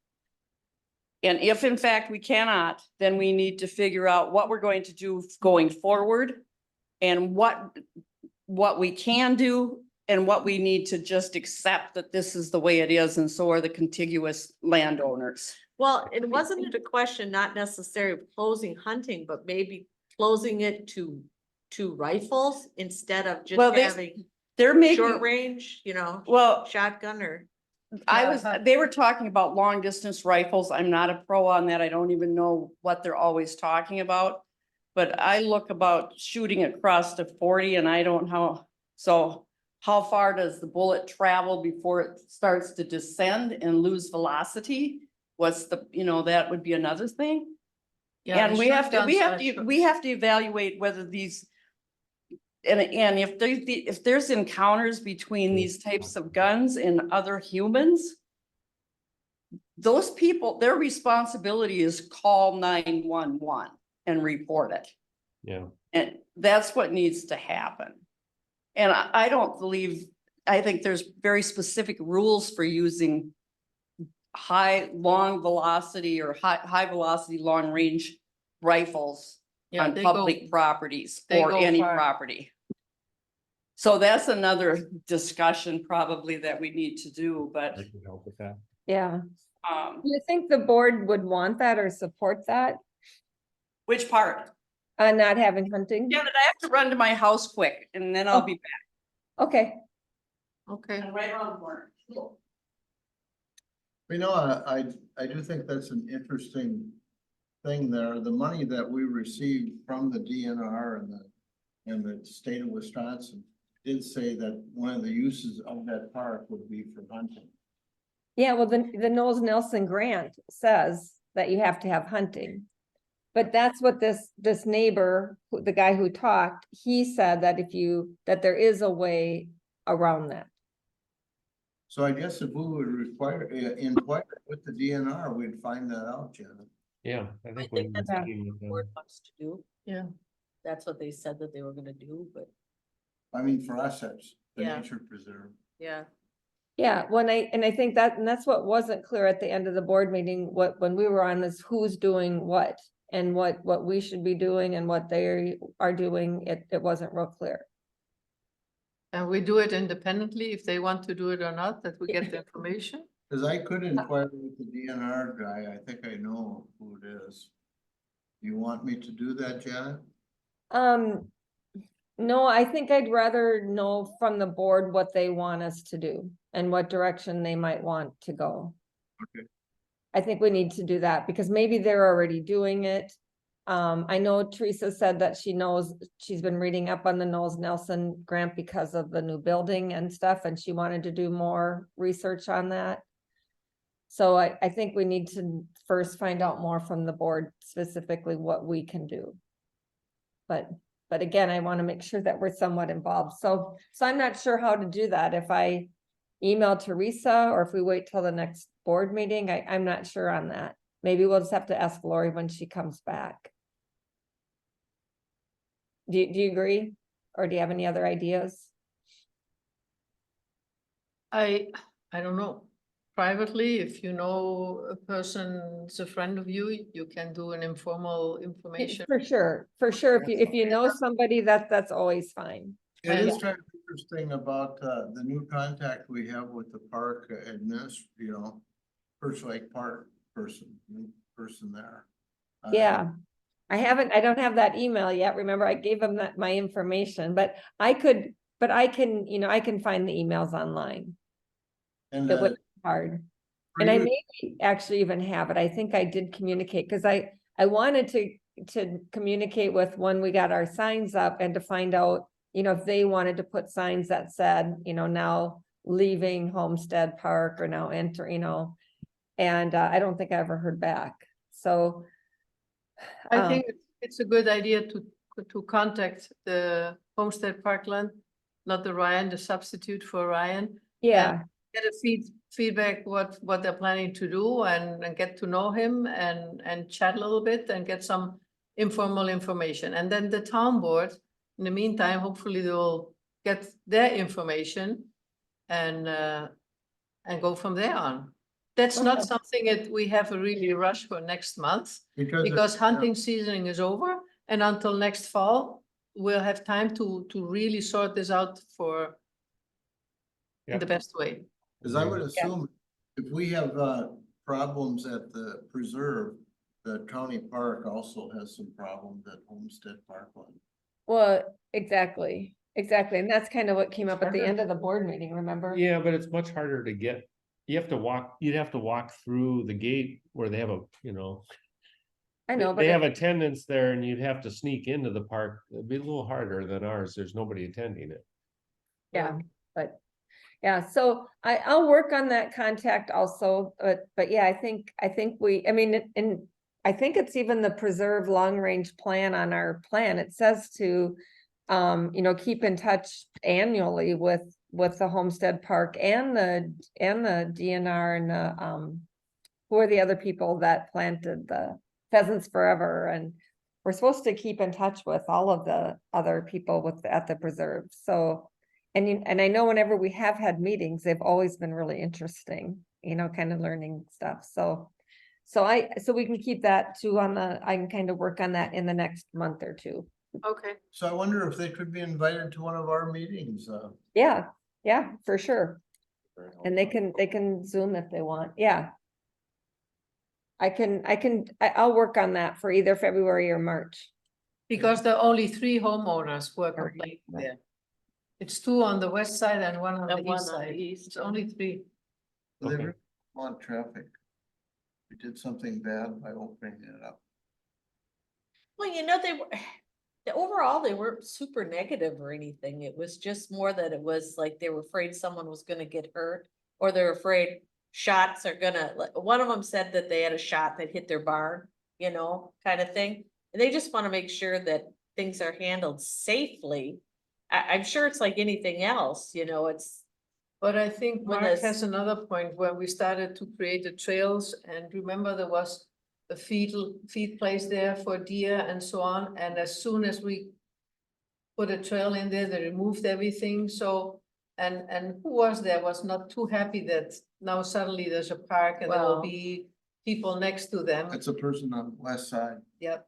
And if in fact we cannot, then we need to figure out what we're going to do going forward. And what we can do and what we need to just accept that this is the way it is, and so are the contiguous landowners. Well, it wasn't a question, not necessarily of closing hunting, but maybe closing it to rifles instead of Well, just having They're short making, range, well, shotgun or. they were talking about long distance rifles. I'm not a pro on that. I don't even know what they're always talking about. But I look about shooting across to 40 and I don't know, so how far does the bullet travel before it starts to descend and lose velocity? What's that would be another thing. yeah. And the we have to, shotguns are we have to evaluate whether these. And if there's encounters between these types of guns and other humans. Those people, their responsibility is call 911 and report it. Yeah. And that's what needs to happen. And I don't believe, I think there's very specific rules for using. Long velocity or high velocity, long range rifles Yeah, on they go- public properties they or go any far. property. So that's another discussion probably that we need to do, but, I can help with that. Yeah. Do you think the board would want that or support that? which part? Not having hunting? Yeah, but I have to run to my house quick and then I'll Oh. be back. Okay, Okay, I'm right around the corner. I do think that's an interesting thing there. The money that we received from the DNR and and the state of Wisconsin did say that one of the uses of that park would be for hunting. Yeah, well, the Knowles Nelson grant says that you have to have hunting. But that's what this neighbor, the guy who talked, he said that that there is a way around that. So I guess if we would inquire with the DNR, we'd find that out, Janet. Yeah, I I think we. think that's Yeah. what the board wants to do. Yeah. That's what they said that they were gonna do, but I mean, for us, that's the Yeah. nature preserve. yeah. Yeah, and I think and that's what wasn't clear at the end of the board meeting, when we were on this, who's doing what? And what we should be doing and what they are doing, it wasn't real clear. And we do it independently if they want to do it or not, that we get the information. Cause I could inquire with the DNR guy, I think I know who it is. You want me to do that, Janet? No, I think I'd rather know from the board what they want us to do and what direction they might want to go. Okay. I think we need to do that because maybe they're already doing it. I know Teresa said that she knows, she's been reading up on the Knowles Nelson grant because of the new building and stuff, and she wanted to do more research on that. So I think we need to first find out more from the board specifically what we can do. But again, I want to make sure that we're somewhat involved. So I'm not sure how to do that. If I email Teresa or if we wait till the next board meeting, I'm not sure on that. Maybe we'll just have to ask Lori when she comes back. Do you agree? Or do you have any other ideas? I don't know. Privately, if you know a person's a friend of you, you can do an informal information. For sure. If you know somebody, that's always fine. It is kind of interesting about the new contact we have with the park Birch Lake Park new person there. Yeah. I don't have that email yet. Remember, I gave them my information, but I can, I can find the emails online. And It wouldn't be hard. And I may actually even have it. I think I did communicate because I wanted to communicate with when we got our signs up and to find out, if they wanted to put signs that said, now leaving Homestead Park or now enter, and I don't think I ever heard back. So I think it's a good idea to contact the Homestead Parkland, not the Ryan, the substitute for Ryan. yeah, Get a feedback what they're planning to do and get to know him and chat a little bit and get some informal information. And then the town board, in the meantime, hopefully they'll get their information and go from there on. That's not Okay. something that we have a really rush for next month because hunting season is over and until next fall, we'll have time to really sort this out in the best way. Cause I would assume if we have problems at the preserve, the county park also has some problems at Homestead Parkland. well, exactly. And that's kind of what came up at the end of the board meeting, remember? Yeah, but it's much harder to get, you'd have to walk through the gate where they have I know, but they have attendance there and you'd have to sneak into the park. It'd be a little harder than ours. There's nobody attending it. yeah, yeah, so I'll work on that contact also, but yeah, I think and I think it's even the preserve long-range plan on our plan. It says to, keep in touch annually with the Homestead Park and the DNR and the, who are the other people that planted the Pheasants Forever, and we're supposed to keep in touch with all of the other people at the preserve, so. And I know whenever we have had meetings, they've always been really interesting, kind of learning stuff, so we can keep that too I can kind of work on that in the next month or two. Okay. So I wonder if they could be invited to one of our meetings. Yeah, for sure. And they can Zoom if they want, yeah. I'll work on that for either February or March. Because there are only 3 homeowners who are Right, complaining right. there. It's 2 on the west side and 1 on And the one east on the side. east, It's only 3. They Okay. really want traffic. We did something bad by opening it up. Well, overall, they weren't super negative or anything. It was just more that it was like they were afraid someone was gonna get hurt. Or they're afraid shots are gonna, like, one of them said that they had a shot that hit their barn, you know, kind of thing. And they just wanna make sure that things are handled safely. I'm sure it's like anything else, you know, it's, But I think When Mark this- has another point when we started to create the trails, and remember there was a feed place there for deer and so on, and as soon as we put a trail in there, they removed everything, so, and who was there was not too happy that now suddenly there's a park and there will Well- be people next to them. That's a person on the west side. Yep,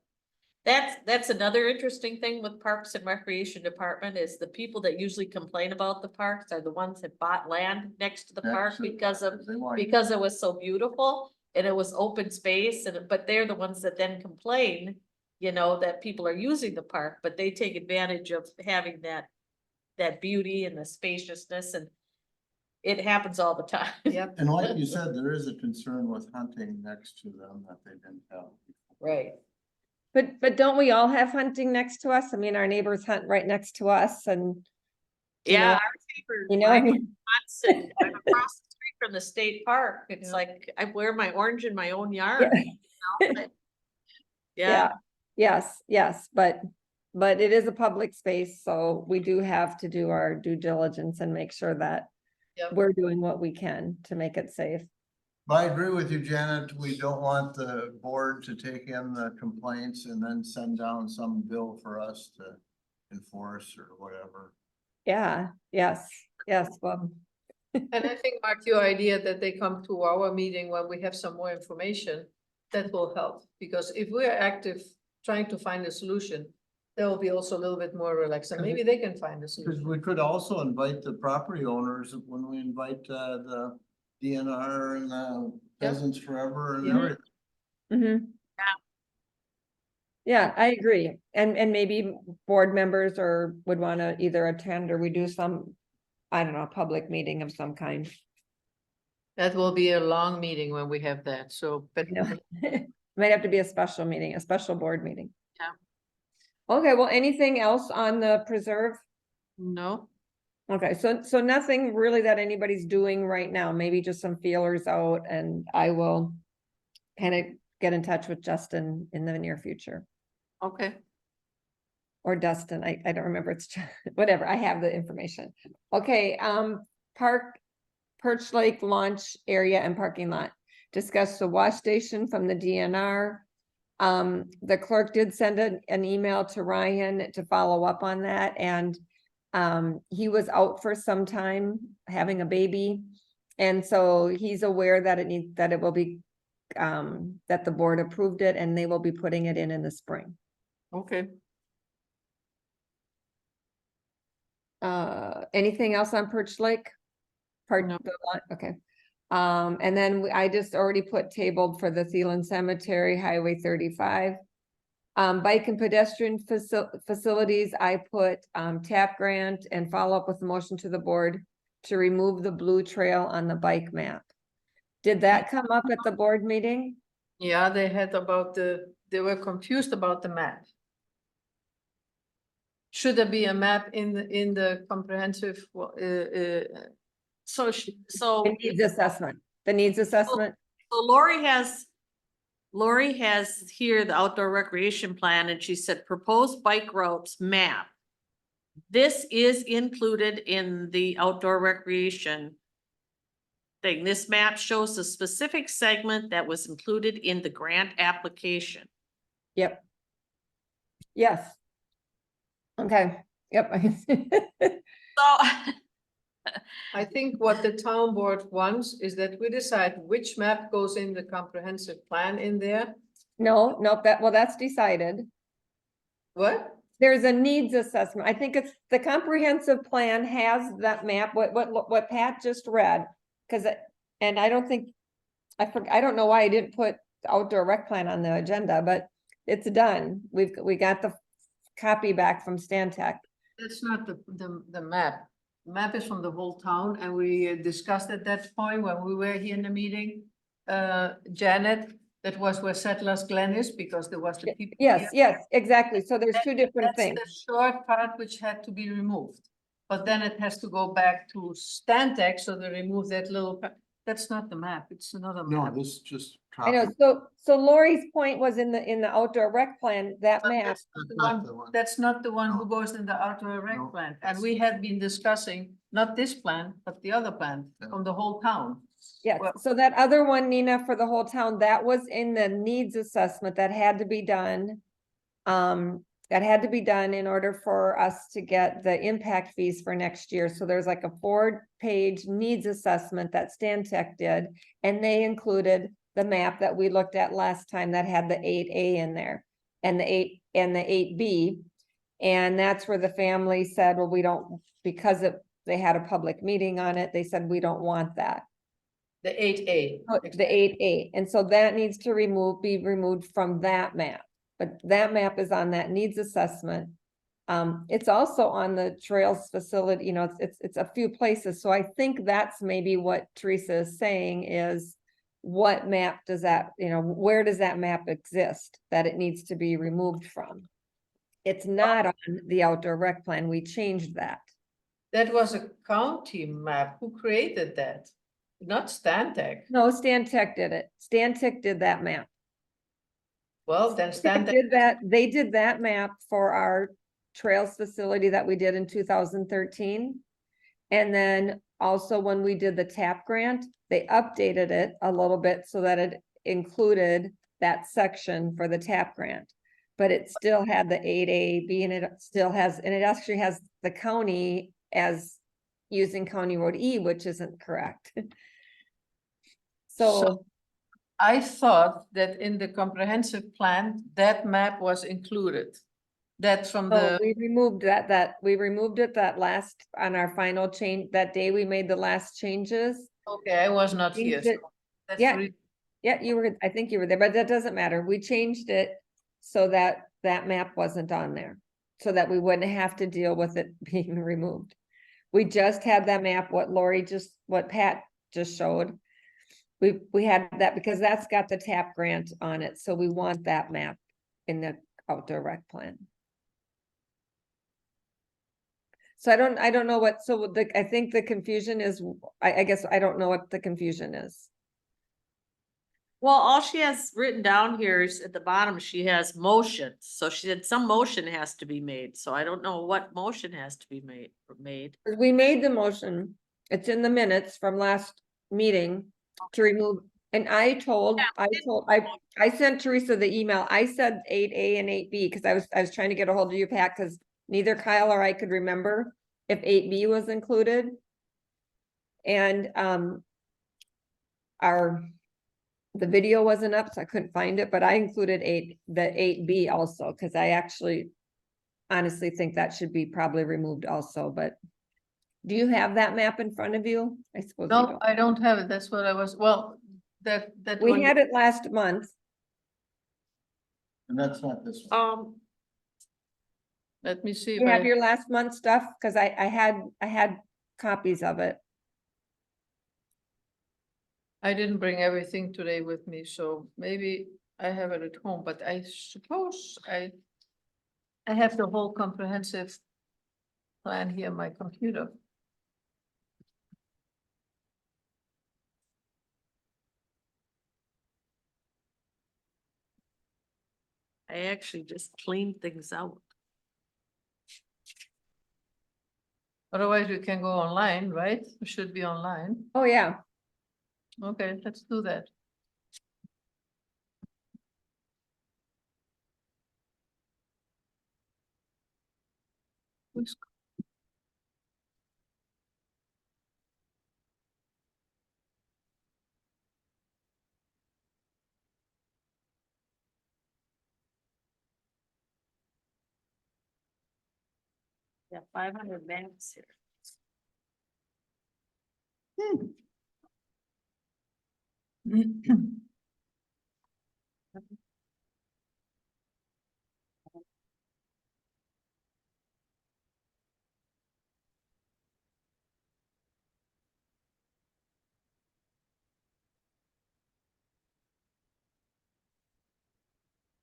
that's another interesting thing with Parks and Recreation Department is the people that usually complain about the parks are the ones that bought land next to the park That's it. They want- because it was so beautiful and it was open space but they're the ones that then complain, you know, that people are using the park, but they take advantage of having that beauty and the spaciousness, and it happens all the time. yep. And like you said, there is a concern with hunting next to them that they didn't have. Right. But don't we all have hunting next to us? I mean, our neighbors hunt right next to us and, You know- Yeah, our neighbors, you know, I my mean, hunts and I'm across the street from the state park. It's Yeah. like I wear my orange in my own yard. you know, but- Yeah, yeah, yes, but it is a public space, so we do have to do our due diligence and make sure that Yep. we're doing what we can to make it safe. But I agree with you, Janet. We don't want the board to take in the complaints and then send down some bill for us to enforce or whatever. Yeah, yes, well, And I think, Mark, your idea that they come to our meeting when we have some more information, that will help, because if we're active trying to find a solution, they will be also a little bit more relaxed, and maybe they can find a Because solution. we could also invite the property owners when we invite the DNR and the Pheasants Forever and Mhm. everything. mm-hmm. Yeah, I agree, and maybe board members or would wanna either attend or we do some, I don't know, public meeting of some kind. That will be a long meeting when we have that, so, but You know, might have to be a special meeting, a special board meeting. Yeah. Okay, well, anything else on the preserve? no, Okay, so nothing really that anybody's doing right now, maybe just some feelers out, and I will kind of get in touch with Justin in the near future, okay, or Dustin, I don't remember, it's, whatever, I have the information. Okay, Perch Lake launch area and parking lot. Discuss the wash station from the DNR. The clerk did send an email to Ryan to follow up on that, and he was out for some time having a baby. And so he's aware that it will be, that the board approved it and they will be putting it in the spring. okay. Anything else on Perch Lake? Pardon, No. okay. And then I just already put tabled for the Thielen Cemetery, Highway 35. Bike and pedestrian facilities, I put, TAP grant and follow up with a motion to the board to remove the blue trail on the bike map. Did that come up at the board meeting? yeah, they had they were confused about the map. Should there be a map in the comprehensive, So, so. The needs assessment, the needs assessment? So Lori has here the outdoor recreation plan, and she said proposed bike routes map. This is included in the outdoor recreation thing. This map shows the specific segment that was included in the grant application. Yep. Yes. Okay, yep. So, I think what the town board wants is that we decide which map goes in the comprehensive plan in there. No, that's decided. What? There's a needs assessment. I think it's, the comprehensive plan has that map, what Pat just read. Cause and I don't think, I don't know why I didn't put the outdoor rec plan on the agenda, but it's done. We got the copy back from Stan Tech. That's not the map. Map is from the whole town, and we discussed at that point when we were here in the meeting, Janet, That was where Settlers Glen is because there was the people. Yes, yes, exactly. So there's two different That's things. the short part which had to be removed. But then it has to go back to Stantec, so they remove that little, that's not the map, it's another No, map. this just. I know, so Lori's point was in the outdoor rec plan, that But map. that's not the That's not one- the one. That's not the one who No. goes in the outdoor rec No. plan, and we had been discussing, not this plan, but the other plan Yeah. from the whole town. Yes, Well- so that other one, Nina, for the whole town, that was in the needs assessment that had to be done. That had to be done in order for us to get the impact fees for next year. So there's like a 4-page needs assessment that Stantec did. And they included the map that we looked at last time that had the 8A in there and the 8B. And that's where the family said, well, we don't, because they had a public meeting on it, they said, we don't want that. The 8A. The 8A, and so that needs to be removed from that map, but that map is on that needs assessment. It's also on the trails facility, you know, it's a few places, so I think that's maybe what Teresa is saying is. What map does that, you know, where does that map exist that it needs to be removed from? It's not on the outdoor rec plan, we changed that. That was a county map, who created that? Not Stantec. No, Stantec did it, Stantec did that map. Well, then Stantec. They did that map for our trails facility that we did in 2013. And then also when we did the TAP grant, they updated it a little bit so that it included that section for the TAP grant. But it still had the 8A, and it still has, and it actually has the county as using County Road E, which isn't correct. So I thought that in the comprehensive plan, that map was included. That from oh, the, we removed we removed it that last, on our final change, that day we made the last changes. okay, I was not here. Changed it. so that's Yeah. re- Yeah, I think you were there, but that doesn't matter. We changed it so that that map wasn't on there. So that we wouldn't have to deal with it being removed. We just had that map, what Pat just showed. We had that because that's got the TAP grant on it, so we want that map in the outdoor rec plan. So I don't know what, so I think the confusion is, I guess I don't know what the confusion is. Well, all she has written down here is at the bottom, she has motion. So she said some motion has to be made. So I don't know what motion has to be made. We made the motion, it's in the minutes from last meeting to remove, and I sent Teresa the email, I said 8A and 8B, because I was trying to get a hold of you, Pat, because neither Kyle or I could remember if 8B was included. And, the video wasn't up, so I couldn't find it, but I included the 8B also, because I actually honestly think that should be probably removed also, but do you have that map in front of you? I suppose you no, don't. I don't have it. That's what I was, well, that We one. had it last month. And that's not this one. Let me see if You have I, your last month stuff, because I had copies of it. I didn't bring everything today with me, so maybe I have it at home, but I suppose I have the whole comprehensive plan here on my computer. I actually just cleaned things out. Otherwise, we can go online, right? We should be online. Oh, yeah. Okay, let's do that. Who's- Yeah, 500 maps here.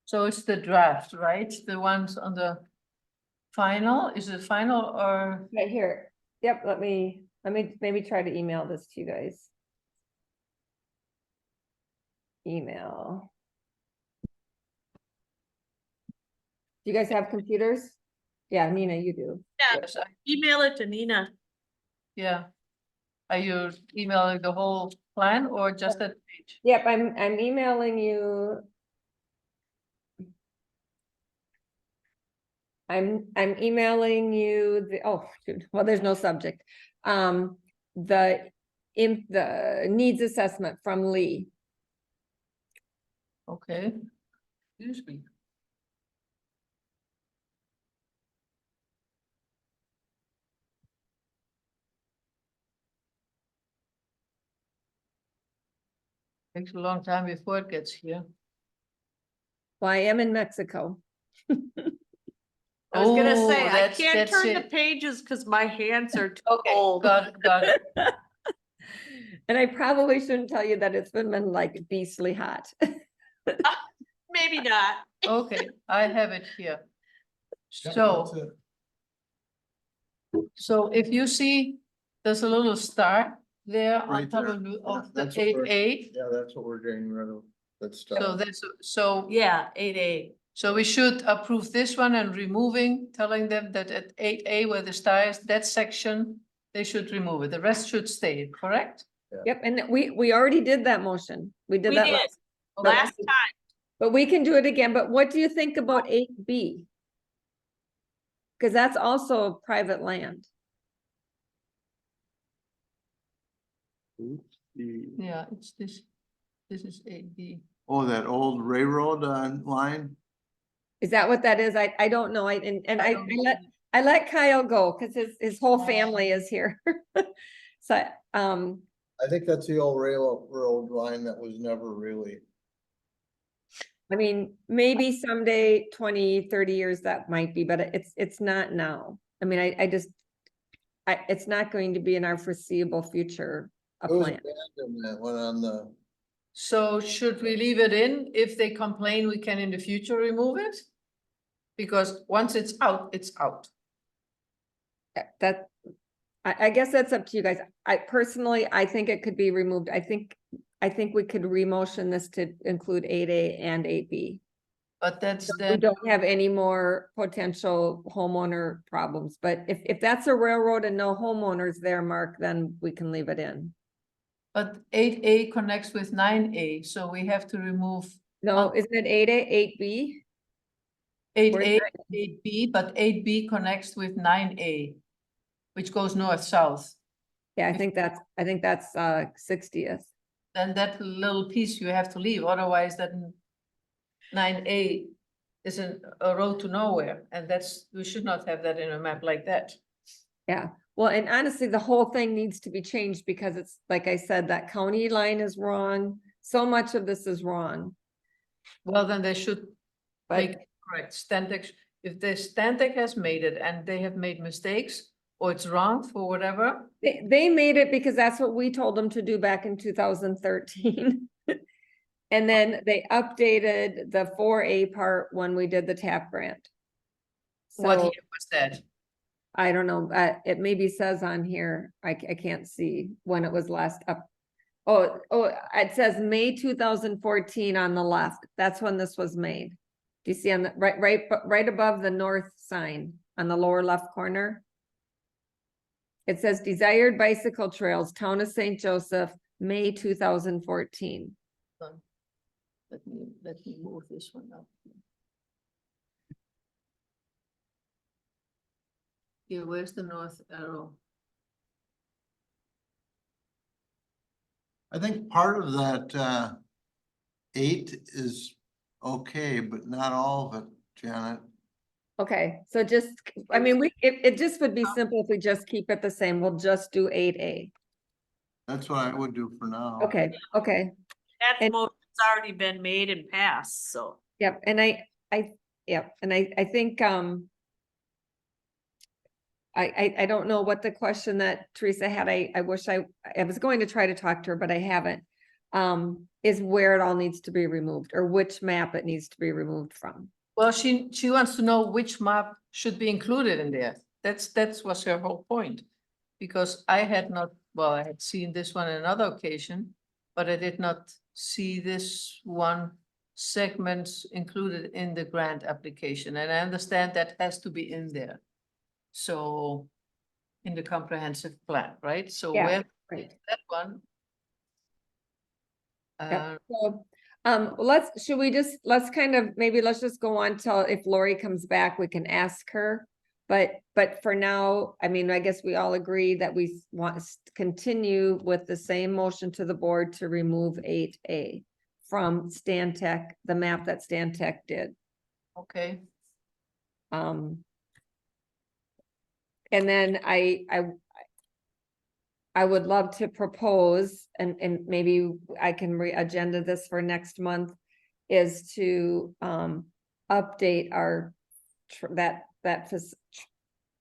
So it's the draft, right? The ones on the final, is it final or? Right here. Yep, let me maybe try to email this to you guys. Email. Do you guys have computers? Yeah, Nina, you do. Yeah, Yes, I- email it to Nina. Yeah. Are you emailing the whole plan or just that page? Yep, I'm emailing you. I'm emailing you the, oh, shoot, well, there's no subject. The needs assessment from Lee. Okay. Excuse me. Takes a long time before it gets here. Well, I am in Mexico. I was gonna Oh, say, I that's- can't that's turn the it. pages because my hands are too Okay, old. got it, got it. And I probably shouldn't tell you that it's been like beastly hot. Maybe not. Okay, I have it here. Yeah, So, that's it. so if you see, there's a little star there on Right top there. of the That's eight what we're- A. Yeah, that's what we're getting rid of. That's So stuff. that's, so, Yeah, 8A. so we should approve this one and removing, telling them that at eight A where the star is, that section, they should remove it. The rest should stay, correct? Yep, and we already did that motion. We did We that did. last. Last time. But we can do it again, but what do you think about 8B? Because that's also private land. Yeah, it's this, this is eight B. Oh, that old railroad line? Is that what that is? I don't know. And I let Kyle go because his whole family is here. So, I think that's the old railroad line that was never really. I mean, maybe someday, 20, 30 years, that might be, but it's not now. I mean, I just, it's not going to be in our foreseeable future, a It was plan. abandoned that went on the, So should we leave it in? If they complain, we can in the future remove it? Because once it's out, it's out. That, I guess that's up to you guys. I personally, I think it could be removed. I think we could remotion this to include 8A and 8B. But that's We then, don't have any more potential homeowner problems, but if that's a railroad and no homeowners there, Mark, then we can leave it in. but eight A connects with nine A, so we have to remove No, isn't it 8A, 8B? eight Where's A, that? eight B, but eight B connects with nine A, which goes north-south. Yeah, I think that's 60th. Then that little piece you have to leave, otherwise that nine A is a road to nowhere, and that's, we should not have that in a map like that. Yeah, well, and honestly, the whole thing needs to be changed because it's, like I said, that county line is wrong. So much of this is wrong. Well, then they should But make it correct. Stantec, if the Stantec has made it and they have made mistakes, or it's wrong for whatever, they made it because that's what we told them to do back in 2013. And then they updated the 4A part when we did the TAP grant. what year So was that? I don't know, it maybe says on here, I can't see when it was last up. Oh, it says May 2014 on the left. That's when this was made. Do you see on the right above the north sign on the lower left corner? It says desired bicycle trails, Town of St. Joseph, May 2014. Let me move this one up. Here, where's the north arrow? I think part of that, 8 is okay, but not all of it, Janet. Okay, so just, I mean, it just would be simple if we just keep it the same. We'll just do 8A. That's what I would do for now. Okay, That And- motion's already been made and passed, so. yep, and I think, I don't know what the question that Teresa had. I wish I was going to try to talk to her, but I haven't. is where it all needs to be removed, or which map it needs to be removed from. Well, she wants to know which map should be included in there. That was her whole point. Because I had not, well, I had seen this one on another occasion, but I did not see this one segment included in the grant application, and I understand that has to be in there. So, in the comprehensive plan, right? So Yeah, where right. that one? Yep. So, let's kind of, maybe let's just go on till if Lori comes back, we can ask her. But for now, I mean, I guess we all agree that we want to continue with the same motion to the board to remove 8A from Stan Tech, the map that Stan Tech did. Okay, And then I would love to propose, and maybe I can re-agenda this for next month, is to update our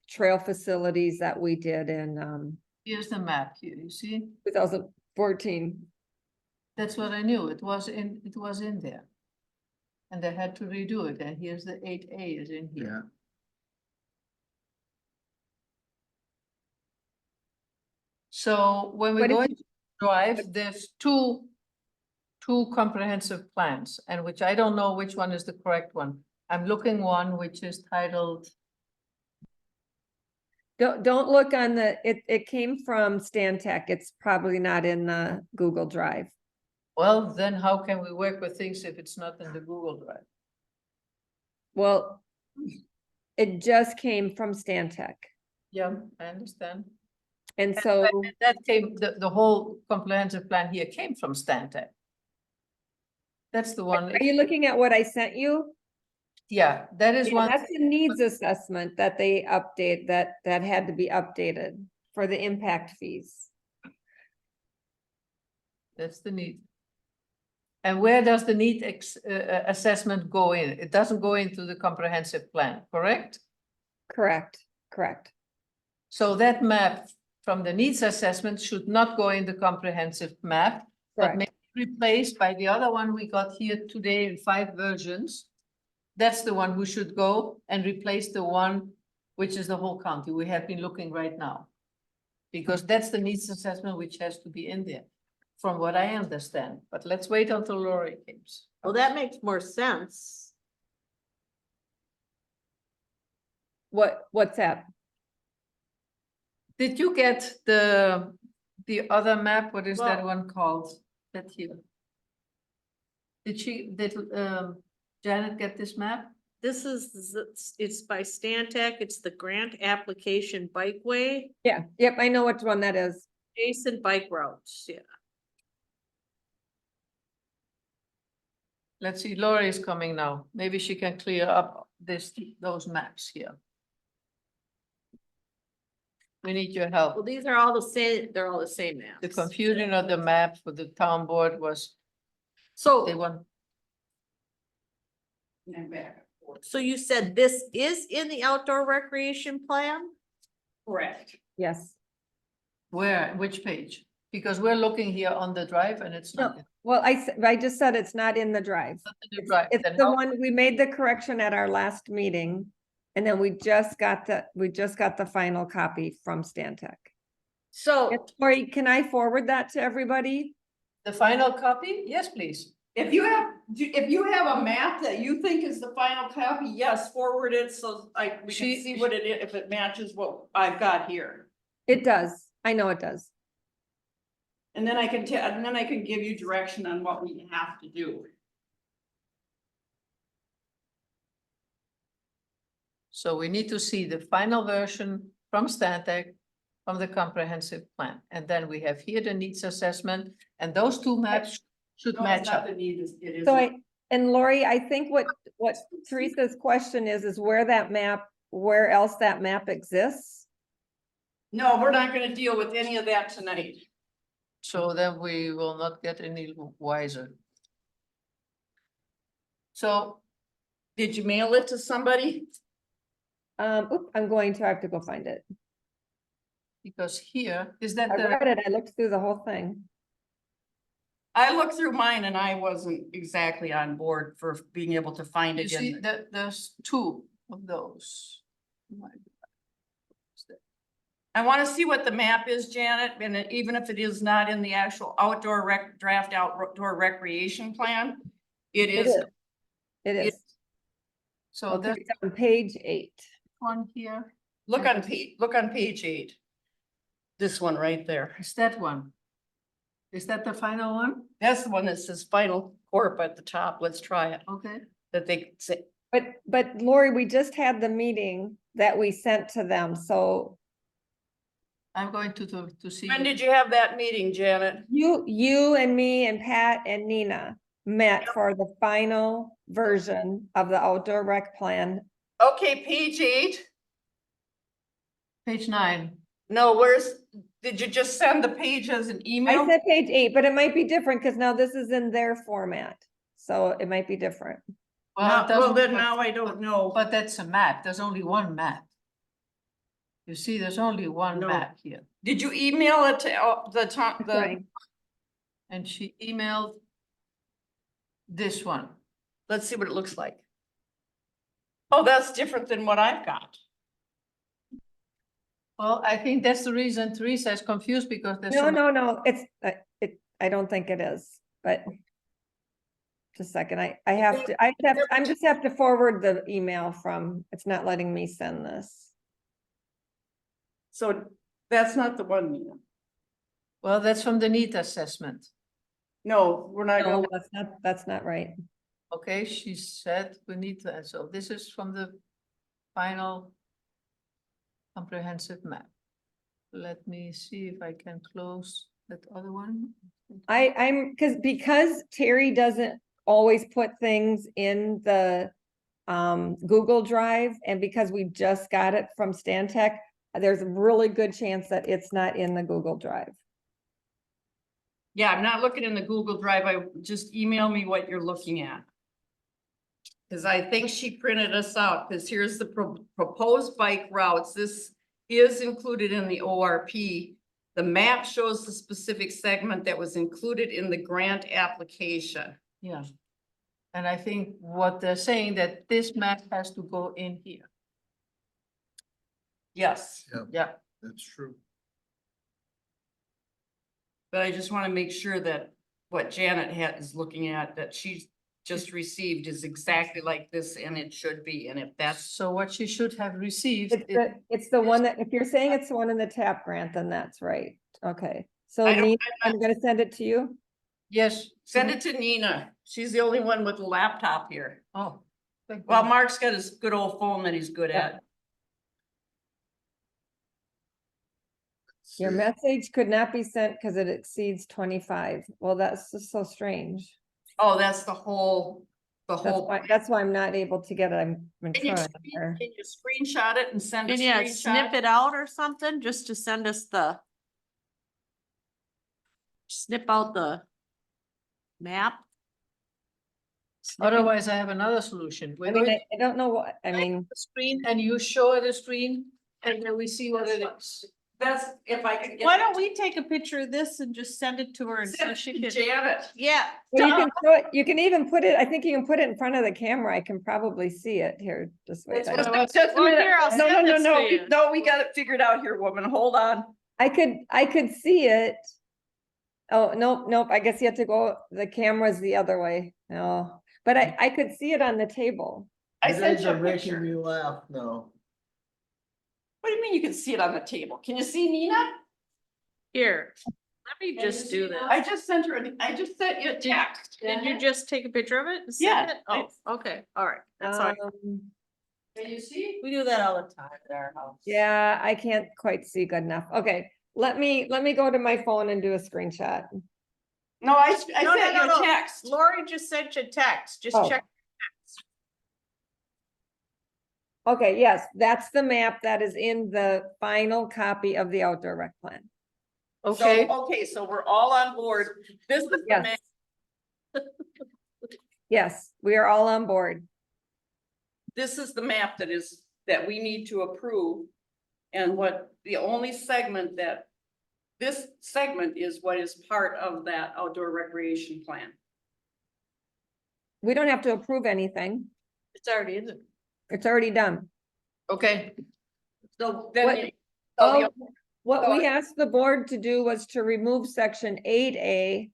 trail facilities that we did in here's the map here, you see? 2014. That's what I knew, it was in there. And they had to redo it, and here's the 8A is in here. Yeah. So when we What if go you- into Drive, there's two comprehensive plans, and which I don't know which one is the correct one. I'm looking one which is titled, Don't look on it came from Stan Tech. It's probably not in the Google Drive. well, then how can we work with things if it's not in the Google Drive? Well, it just came from Stan Tech. Yeah, I understand. And so, That came, the whole comprehensive plan here came from Stantec. That's the one, are you looking at what I sent you? yeah, that is Yeah, one. that's a needs assessment that they update, that had to be updated for the impact fees. That's the need. And where does the need assessment go in? It doesn't go into the comprehensive plan, correct? Correct. So that map from the needs assessment should not go in the comprehensive map, but Correct. maybe replaced by the other one we got here today in 5 versions. That's the one who should go and replace the one which is the whole county. We have been looking right now. Because that's the needs assessment which has to be in there, from what I understand. But let's wait until Lori comes. Well, that makes more sense. What's that? Did you get the other map? What is that Well- one called? That here. Did Janet get this map? This is, it's by Stantec, it's the grant application bikeway, Yeah, yep, I know which one that is. Jason bike routes, yeah. Let's see, Lori is coming now. Maybe she can clear up those maps here. We need your help. Well, these are all the same, they're all the same maps. The confusion of the map for the town board was, So. they want, So you said this is in the outdoor recreation plan? Correct. Yes. where, which page? Because we're looking here on the drive and it's not in Well, I just said it's not in the drive. the drive. It's Then the how- one, we made the correction at our last meeting. And then we just got the final copy from Stantec. So, Lori, can I forward that to everybody? The final copy? Yes, please. If you have a map that you think is the final copy, yes, forward it so we She- can see what it is, if it matches what I've got here. It does. I know it does. And then I can and then I can give you direction on what we have to do. So we need to see the final version from Stantec, from the comprehensive plan. And then we have here the needs assessment, and those two maps should No, it's match not up. the need, it is. So and Lori, I think what Teresa's question is where that map, where else that map exists? No, we're not gonna deal with any of that tonight. So then we will not get any wiser. So Did you mail it to somebody? I'm going to have to go find it. because here, is that I the, read it. I looked through the whole thing. I looked through mine and I wasn't exactly on board for being able to find You it see, in. that there's two of those. I want to see what the map is, Janet, and even if it is not in the actual draft outdoor recreation plan, it It is. is. It is. So Okay, there's it's on page 8. one here, Look on page 8. This one right there. is that one? Is that the final one? That's the one that says final corp at the top. Let's try it. Okay. That they say, But Lori, we just had the meeting that we sent to them, so I'm going to see. when did you have that meeting, Janet? you and me and Pat and Nina met for the final version of the outdoor rec plan. Okay, page 8. Page 9. No, did you just send the page as an I email? said page 8, but it might be different because now this is in their format, so it might be different. Well, it doesn't- then but- now I don't know. But that's a map. There's only one map. You see, there's only one No. map here. Did you email it to the top, Right. And she emailed this one. let's see what it looks like. Oh, that's different than what I've got. Well, I think that's the reason Teresa is confused because there's. so No, it's, I don't think it is, but just a second, I'm just have to forward the email from, it's not letting me send this. So that's not the one, Nina. Well, that's from the NEAT assessment. No, we're not No, going. that's not right. Okay, she said we need to, so this is from the final comprehensive map. Let me see if I can close that other one. Because Terry doesn't always put things in the Google Drive, and because we just got it from Stantec, there's a really good chance that it's not in the Google Drive. Yeah, I'm not looking in the Google Drive. Just email me what you're looking at. Cause I think she printed us out, cause here's the proposed bike routes. This is included in the ORP. The map shows the specific segment that was included in the grant application. Yeah. And I think what they're saying that this map has to go in here. Yes, Yeah. That's true. but I just wanna make sure that what Janet is looking at, that she's just received is exactly like this and it should be, and if that's. So what she should have received. It's the one that, if you're saying it's the one in the TAP grant, then that's right. Okay, so I don't- Nina, I'm I'm gonna send it to you. Yes. Send it to Nina. She's the only one with a laptop here. Oh. thank Well, you. Mark's got his good old phone that he's good at. Your message could not be sent because it exceeds 25. Well, that's just so strange. Oh, that's the whole. That's why I'm not able to get it. I'm Can you trying here. screenshot it and send a And yeah, snip screenshot? it out or something, just to send us the. Snip out the. Map. Snip it- Otherwise, I have another solution. I We're mean, going I don't know what, I to mean, the screen and you show the screen and then we see what it is. That's, if I could get. Why don't we take a picture of this and just send it to her and so Send it she to can, Janet. yeah. well, you can even put it, I think you can put it in front of the camera. I can probably see it here. Just wait. Just I- just a Well, minute. here, I'll No, send this to no, you. no, we got it figured out here, woman. Hold on. I could see it. Oh, nope. I guess you have to go, the camera's the other way. No, but I could see it on the table. I You sent guys you a are making picture. me laugh now. What do you mean you can see it on the table? Can you see Nina? Here, let me Can you just see do this. now? I just sent you a text. Did you just take a picture of it and Yeah, send it? Oh, okay, all right, that's all right. Can you see? We do that all the time at our house. Yeah, I can't quite see good enough. Okay, let me go to my phone and do a screenshot. No, I No, sent you no, a no. text. Lori just sent you a text, just Oh. check. Okay, yes, that's the map that is in the final copy of the outdoor rec plan. Okay, Okay, so we're all on board. This is the Yes. map. Yes, we are all on board. This is the map that we need to approve. And what the only segment that this segment is what is part of that outdoor recreation plan. We don't have to approve anything. It's already in it. It's already done. Okay, So then. What- you- Oh, so what so we it- asked the board to do was to remove section 8A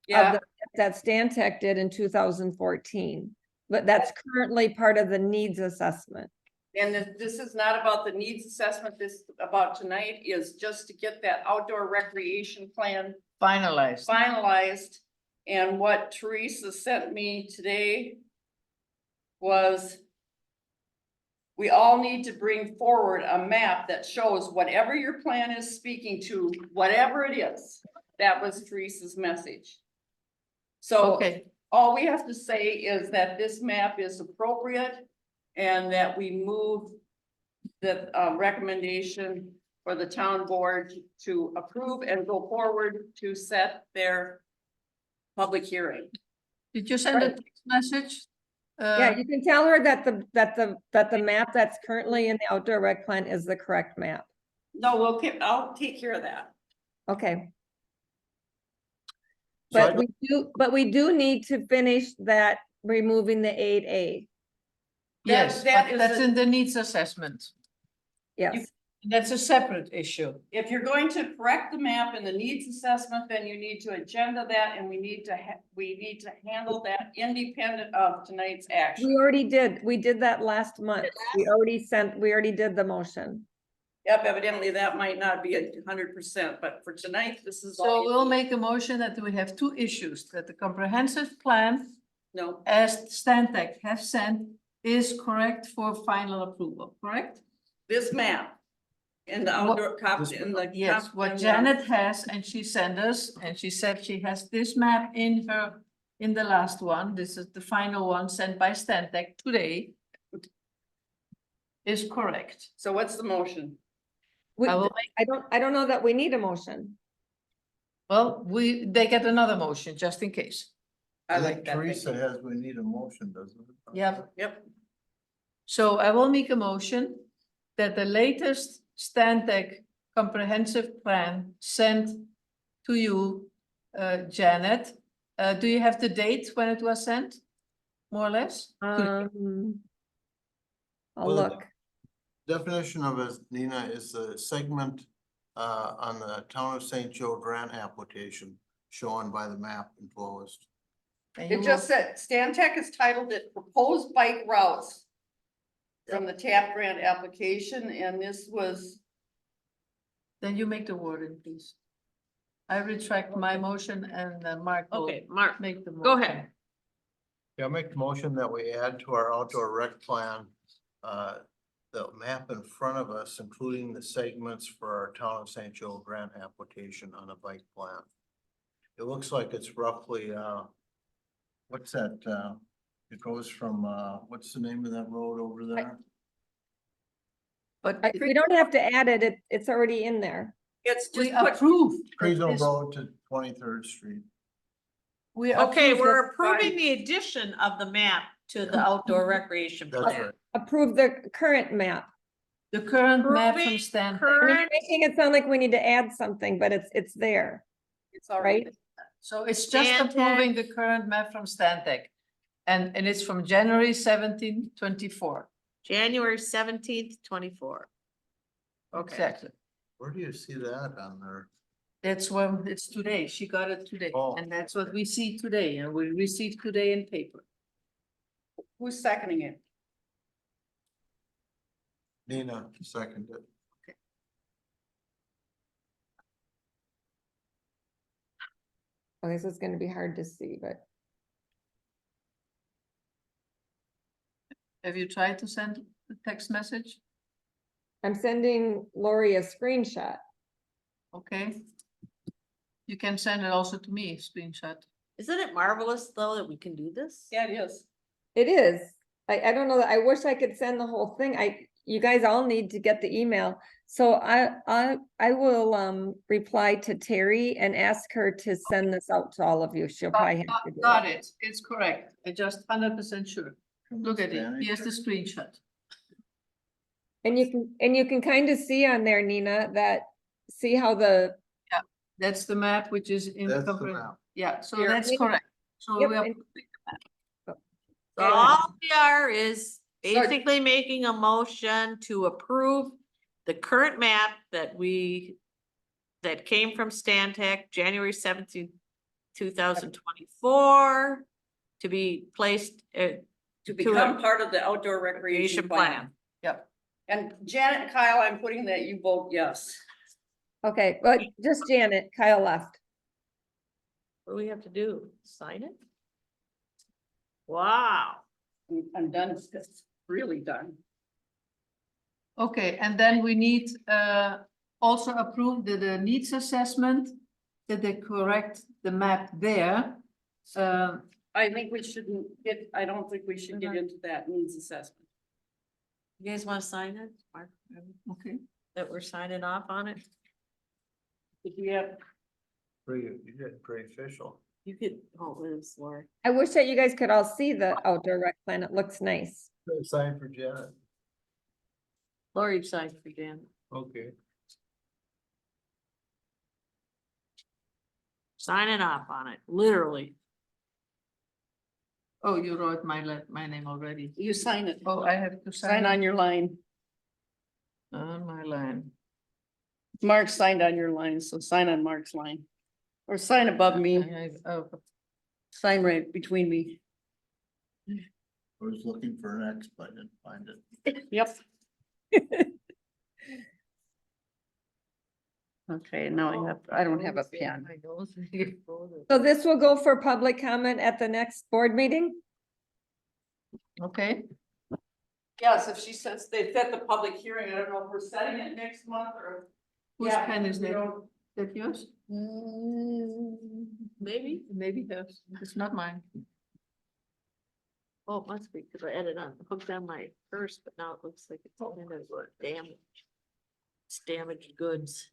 Yeah, that Stan Tech did in 2014. But that's currently part of the needs assessment. and this is not about the needs assessment, this about tonight is just to get that outdoor recreation plan finalized. finalized. And what Teresa sent me today was we all need to bring forward a map that shows whatever your plan is speaking to, whatever it is. That was Teresa's message. So Okay, all we have to say is that this map is appropriate and that we move the recommendation for the town board to approve and go forward to set their public hearing. did you send a Right. text message? Yeah, you can tell her that the map that's currently in the outdoor rec plan is the correct map. No, I'll take care of that. Okay. So I But we do need to finish that removing the 8A. Yes, that but is that's a- in the needs assessment. Yes, That's a separate issue. If you're going to correct the map in the needs assessment, then you need to agenda that and we need to handle that independent of tonight's we action. already did. We did that last month. We already did the motion. Yep, evidently that might not be 100%, but for tonight, this is all. So you we'll need. make a motion that we have two issues, that the comprehensive plan, No, as Stantec has sent, is correct for final approval, correct? this map. In the What- outdoor copy, in the. Yes, cop- what in the- Janet has, and she sent us, and she said she has this map in her, in the last one, this is the final one sent by Stantec today, is correct. So what's the motion? We- I will make, I don't know that we need a motion. well, they get another motion, just in case. I I like think that. Teresa has, we need a motion, doesn't it? Yep. Yep, So I will make a motion that the latest Stantec comprehensive plan sent to you, Janet. Do you have the date when it was sent? More or less? I'll Well, the- look. Definition of a, Nina, is the segment on the Town of St. Joe grant application shown by the map enclosed. And you it just said, Stan Tech has titled it proposed bike routes from the TAP grant application, and this was, Then you make the wording, please. I retract my motion and Mark will Okay, Mark, make the motion. go ahead. Yeah, I'll make the motion that we add to our outdoor rec plan, the map in front of us, including the segments for our Town of St. Joe grant application on a bike plan. It looks like it's roughly, what's that, it goes from, what's the name of that road over there? But We don't have to add it. It's already in there. it's we just put, approved. that Trezo this- Road to 23rd Street. We Okay, approved we're that- approving the addition of the map to the outdoor recreation That's plan. right. Approve the current map. The current map from Approving Stantec. I mean, current, Making it sound like we need to add something, but it's there. it's already. Right. So it's just Stantec. approving the current map from Stantec. And it's from January 17, 24. January 17th, 24. Okay, Exactly. Where do you see that on there? That's when it's today. She got it today. Oh. And that's what we see today and we received today in paper. Who's seconding it? Nina seconded. Oh, this is gonna be hard to see, but Have you tried to send a text message? I'm sending Lori a screenshot. Okay. You can send it also to me, screenshot. isn't it marvelous though that we can do this? Yeah, it is. It is. I don't know, that I wish I could send the whole thing. You guys all need to get the email. So I will reply to Terry and ask her to send this out to all of you. She'll probably have to do Got it. it. It's correct. I just 100% sure. Look at it. Here's the screenshot. And you can kind of see on there, Nina, that see how the, That's the map which is in. That's the map. Yeah, so Here. that's correct. So Yep, we are. and- So Go ahead. all we are is So- basically making a motion to approve the current map that came from Stan Tech, January 17th, 2024, to be placed, To become part of the outdoor recreation recreation plan. plan. Yep. And Janet and Kyle, I'm putting that you vote yes. okay, but just Janet, Kyle left. What do we have to do? Sign it? Wow. I'm done, it's really done. Okay, and then we need also approve the needs assessment, that they correct the map there. I think we shouldn't get, I don't think we should get into that needs assessment. You guys want to sign it? Mark, Okay, that we're signing off on it? If we have, You did pretty official. You could, oh, it is, Laura. I wish that you guys could all see the outdoor rec plan. It looks nice. Sign for Janet. Laura, you signed for Dan. Okay. Signing off on it, literally. oh, you wrote my name already. you sign it. Oh, I have to Sign on your line. On my line. Mark signed on your line, so sign on Mark's line. Or sign above me, Oh, sign right between me. I was looking for an X, but I didn't find it. Yep. Okay, now I don't have a pen. So this will go for public comment at the next board meeting? okay, Yes, if she says they set the public hearing, I don't know if we're setting it next month or. whose Yeah, pen is we that? don't- That yours? Maybe. Maybe yours, it's not mine. Oh, it must be, because I added on, hooked on my purse, but now it looks like it's kind of damaged. It's damaged goods.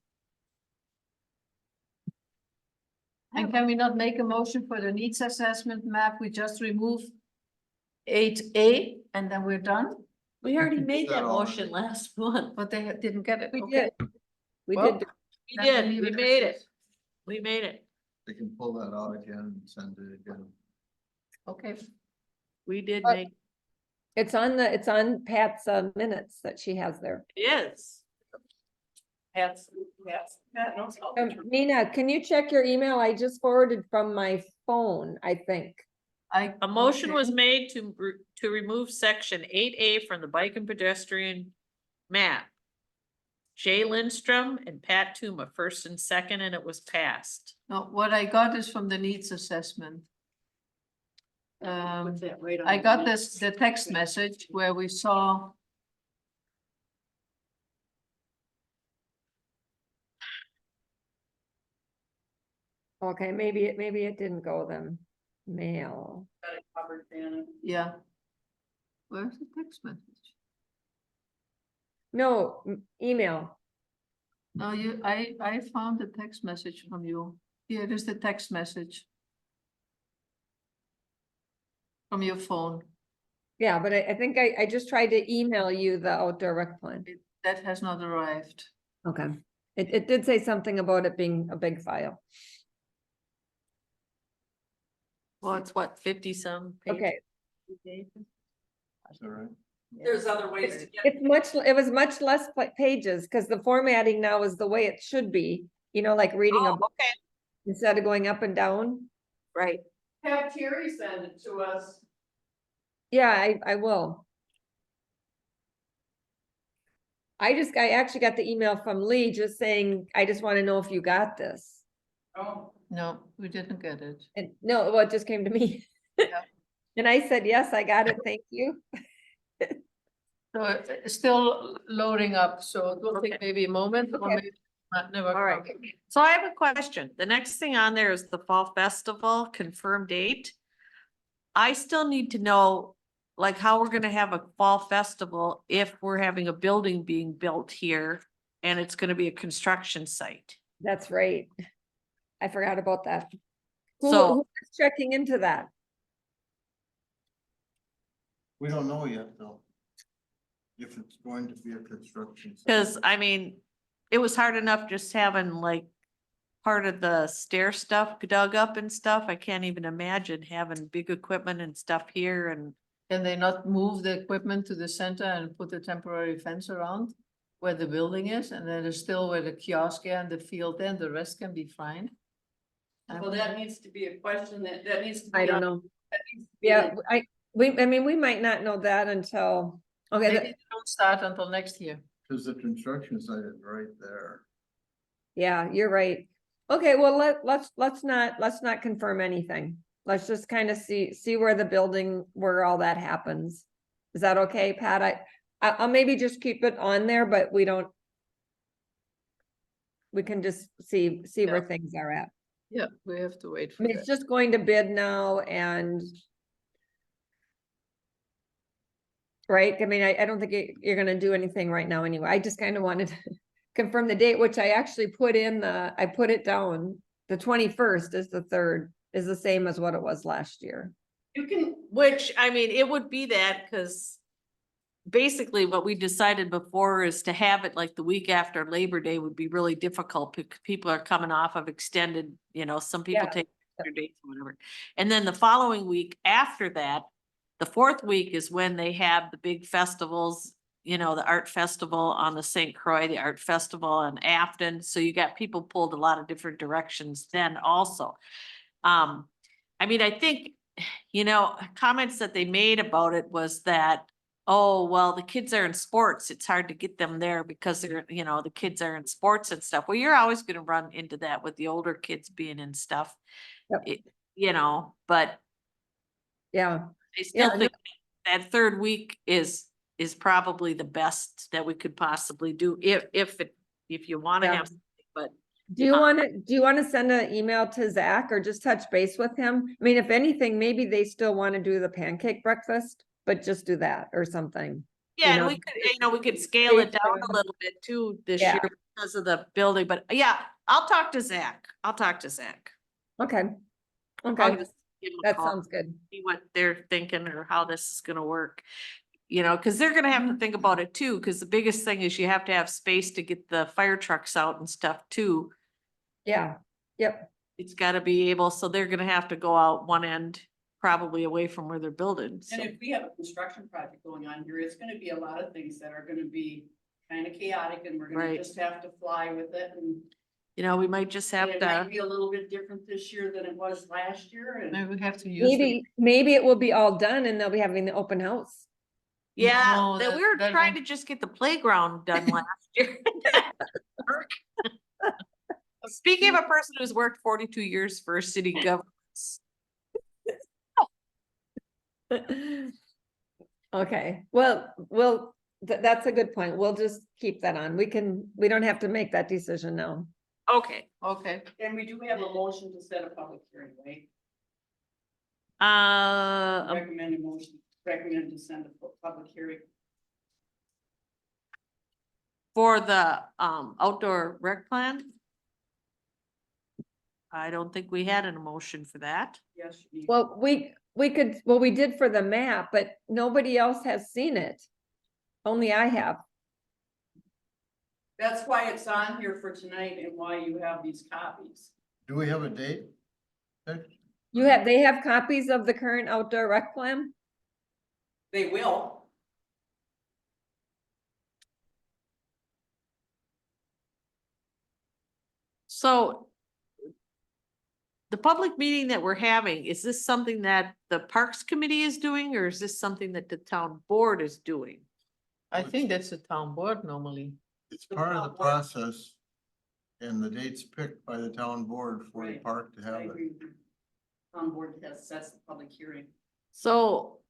And can we not make a motion for the needs assessment map? We just remove 8A and then we're done, We already made that that already. motion last month. but they didn't get it. We Okay. did. We Well, did. We Then did, leave we as made is. it. We made it. They can pull that out again and send it again. Okay, We did But- make, It's on Pat's minutes that she has there. it is. Pat knows how to- Nina, can you check your email? I just forwarded from my phone, I think. A motion was okay. made to remove section 8A from the bike and pedestrian map. Jay Lindstrom and Pat Tuma, first and second, and it was passed. No, what I got is from the needs assessment. Put that right on I the got minutes. the text message where we saw. Okay, maybe it didn't go then. Mail. Got it covered, Janet. Yeah. Where's the text message? No, email. No, I found the text message from you. Here it is the text message. From your phone. Yeah, but I think I just tried to email you the outdoor rec plan. That has not arrived. Okay. It did say something about it being a big file. Well, it's what, 50-some pages? Okay, Is that right? There's other ways to get. it was much less pages because the formatting now is the way it should be, like reading a Oh, book okay, instead of going up and down. right. Have Terry send it to us. Yeah, I will. I actually got the email from Lee just saying, I just want to know if you got this. Oh, No, we didn't get it. And no, well, it just came to me. Yeah. And I said, yes, I got it. Thank you. So it's still loading up, so it will take Okay. maybe a moment or Okay. maybe not, never. All right. come. So I have a question. The next thing on there is the fall festival confirmed date. I still need to know, like, how we're gonna have a fall festival if we're having a building being built here and it's gonna be a construction site. That's right. I forgot about that. So- Who is checking into that? We don't know yet, though. If it's going to be a construction. site. Cause I mean, it was hard enough just having like part of the stair stuff dug up and stuff. I can't even imagine having big equipment and stuff here and Can they not move the equipment to the center and put a temporary fence around where the building is, and then there's still where the kiosk and the field, and the rest can be fine? Well, that needs to be a question that needs to be. I don't know. that needs to be Yeah, an- I mean, we might not know that until, okay, Maybe they don't start until next year. Cause the construction site is right there. yeah, you're right. Okay, well, let's not confirm anything. Let's just kind of see where the building, where all that happens. Is that okay, Pat? I'll maybe just keep it on there, but we can just see where things are at. Yeah, we have to wait I for mean, that. it's just going to bid now and. Right? I mean, I don't think you're gonna do anything right now anyway. I just kind of wanted to confirm the date, which I actually put in I put it down. The 21st is the 3rd, is the same as what it was last year. you can, which, I mean, it would be that, cause basically what we decided before is to have it like the week after Labor Day would be really difficult because people are coming off of extended, some people Yeah. take their dates or whatever. And then the following week after that, the 4th week is when they have the big festivals, the art festival on the St. Croix, the art festival in Afton. So you got people pulled a lot of different directions then also. I mean, I think, comments that they made about it was that, oh, well, the kids are in sports. It's hard to get them there because they're, the kids are in sports and stuff. Well, you're always going to run into that with the older kids being in stuff. Yep. But Yeah, I still Yeah, think that 3rd week is probably the best that we could possibly do if you want to Yeah. have, something, but do you want to send an email to Zach or just touch base with him? I mean, if anything, maybe they still want to do the pancake breakfast, but just do that or something. yeah, and know, we could, we could scale it space down for a little bit too this Yeah. year because of the building, but yeah, I'll talk to Zach. Okay. I'll Okay, just give him a that call, sounds good. see what they're thinking or how this is gonna work. Cause they're gonna have to think about it too, cause the biggest thing is you have to have space to get the fire trucks out and stuff too. Yeah, yep, It's gotta be able, so they're gonna have to go out one end, probably away from where they're building, so. And if we have a construction project going on here, it's gonna be a lot of things that are gonna be kind of chaotic and we're gonna Right. just have to fly with it and. We might just have It might to, be a little bit different this year than it was last year and. Maybe we have to use. maybe it will be all done and they'll be having the open house. yeah, No, that we were that trying to won't- just get the playground done last year. Speaking of a person who's worked 42 years for city governments. Okay, well, that's a good point. We'll just keep that on. We don't have to make that decision now. Okay, Okay, And we do have a motion to set a public hearing, right? Recommend to send a public hearing. for the outdoor rec plan. I don't think we had an emotion for that. Yes. you need- Well, we did for the map, but nobody else has seen it. Only I have. That's why it's on here for tonight and why you have these copies. Do we have a date? They have copies of the current outdoor rec plan? They will. So the public meeting that we're having, is this something that the Parks Committee is doing, or is this something that the town board is doing? I think that's the town board normally. It's part of the process. And the date's picked by the town board for the Right. park to I have it. agree with you. Town board sets the public hearing. So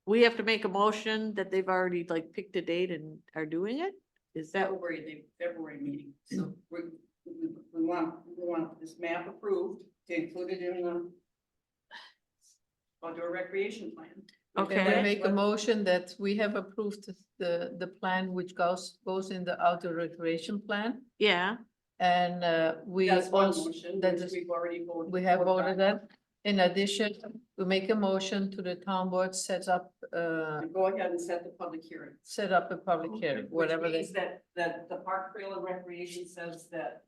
we have to make a motion that they've already like picked a date and are doing it? Is that, February meeting, so we want this map approved to include it in the outdoor recreation plan. Okay. Can I make a motion that we have approved the plan which goes in the outdoor recreation plan? yeah, And we That's one also, motion, that which is, we've already voted. we have voted that. In addition, we make a motion to the town board sets up, Go ahead and set the public hearing. set up a public hearing, whatever Which they. means that the Park Trail and Recreation says that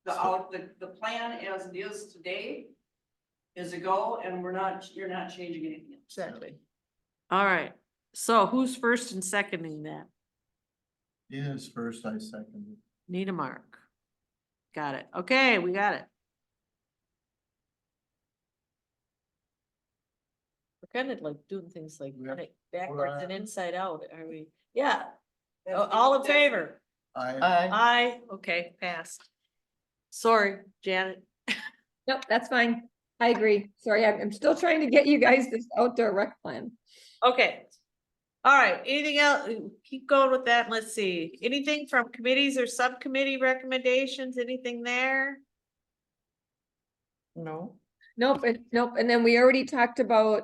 the plan as it is today is a go, and you're not changing anything. Exactly. All right, so who's first and seconding that? Yes, first I second. Need a mark. Got it. Okay, we got it. We're kind of like doing things like We have- backwards and inside out, are we? Yeah, all in favor? I, Aye, okay, passed. Sorry, Janet. Nope, that's fine. I agree. Sorry, I'm still trying to get you guys this outdoor rec plan. Okay. All right, anything else? Keep going with that. Let's see. Anything from committees or subcommittee recommendations? Anything there? No. Nope, nope. And then we already talked about,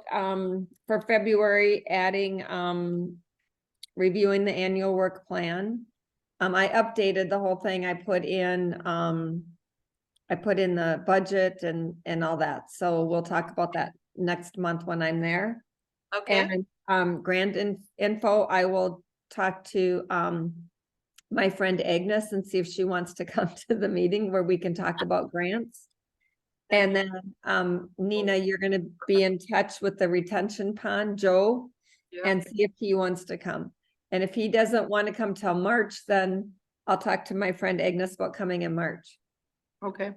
for February, adding, reviewing the annual work plan. I updated the whole thing. I put in the budget and all that. So we'll talk about that next month when I'm there. Okay, And, grant info, I will talk to, my friend Agnes and see if she wants to come to the meeting where we can talk about grants. And then, Nina, you're gonna be in touch with the retention pond, Joe, and see if he wants to come. And if he doesn't want to come till March, then I'll talk to my friend Agnes about coming in March. Okay.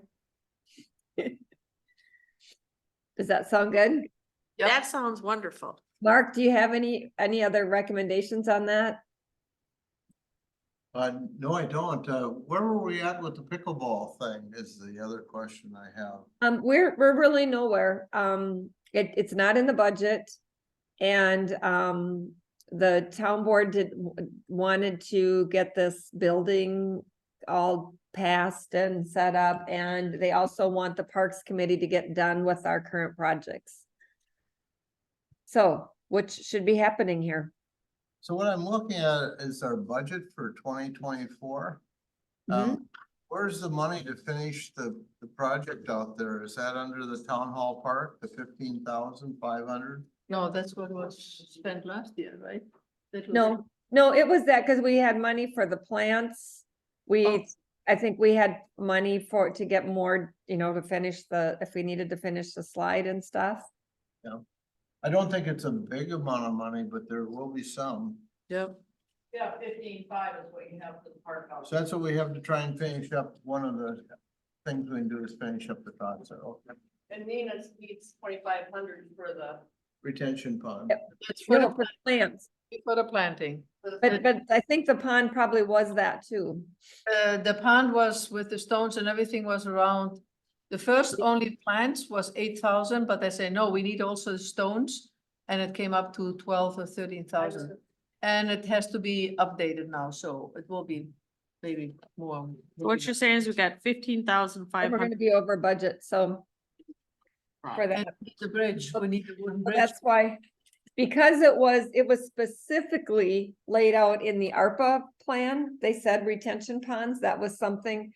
Does that sound good? Yep. that sounds wonderful. Mark, do you have any other recommendations on that? no, I don't. Where were we at with the pickleball thing is the other question I have. We're really nowhere. It's not in the budget. And, the town board wanted to get this building all passed and set up, and they also want the Parks Committee to get done with our current projects. So, what should be happening here? So what I'm looking at is our budget for 2024. Where's the money to finish the project out there? Is that under the town hall park, the 15,500? No, that's what was spent last year, right? That was- No, it was that, because we had money for the plants. Oh. I think we had money to get more, to finish if we needed to finish the slide and stuff. I don't think it's a big amount of money, but there will be some. Yep. Yeah, 15.5 is what you have for the park house. So that's what we have to try and finish up. One of the things we can do is finish up the concert. And Nina needs 2,500 for the. Retention pond. Yep. It's for No, the, for plants, for the planting. but I think the pond probably was that too. The pond was with the stones and everything was around, the first only plants was 8,000, but they say, no, we need also stones. And it came up to 12 or 13,000. And it has to be updated now, so it will be maybe more. What you're saying is we got 15,500. We're gonna be over budget, so for And that. the bridge, we need the wooden bridge. That's why, because it was specifically laid out in the ARPA plan, they said retention ponds, that was something.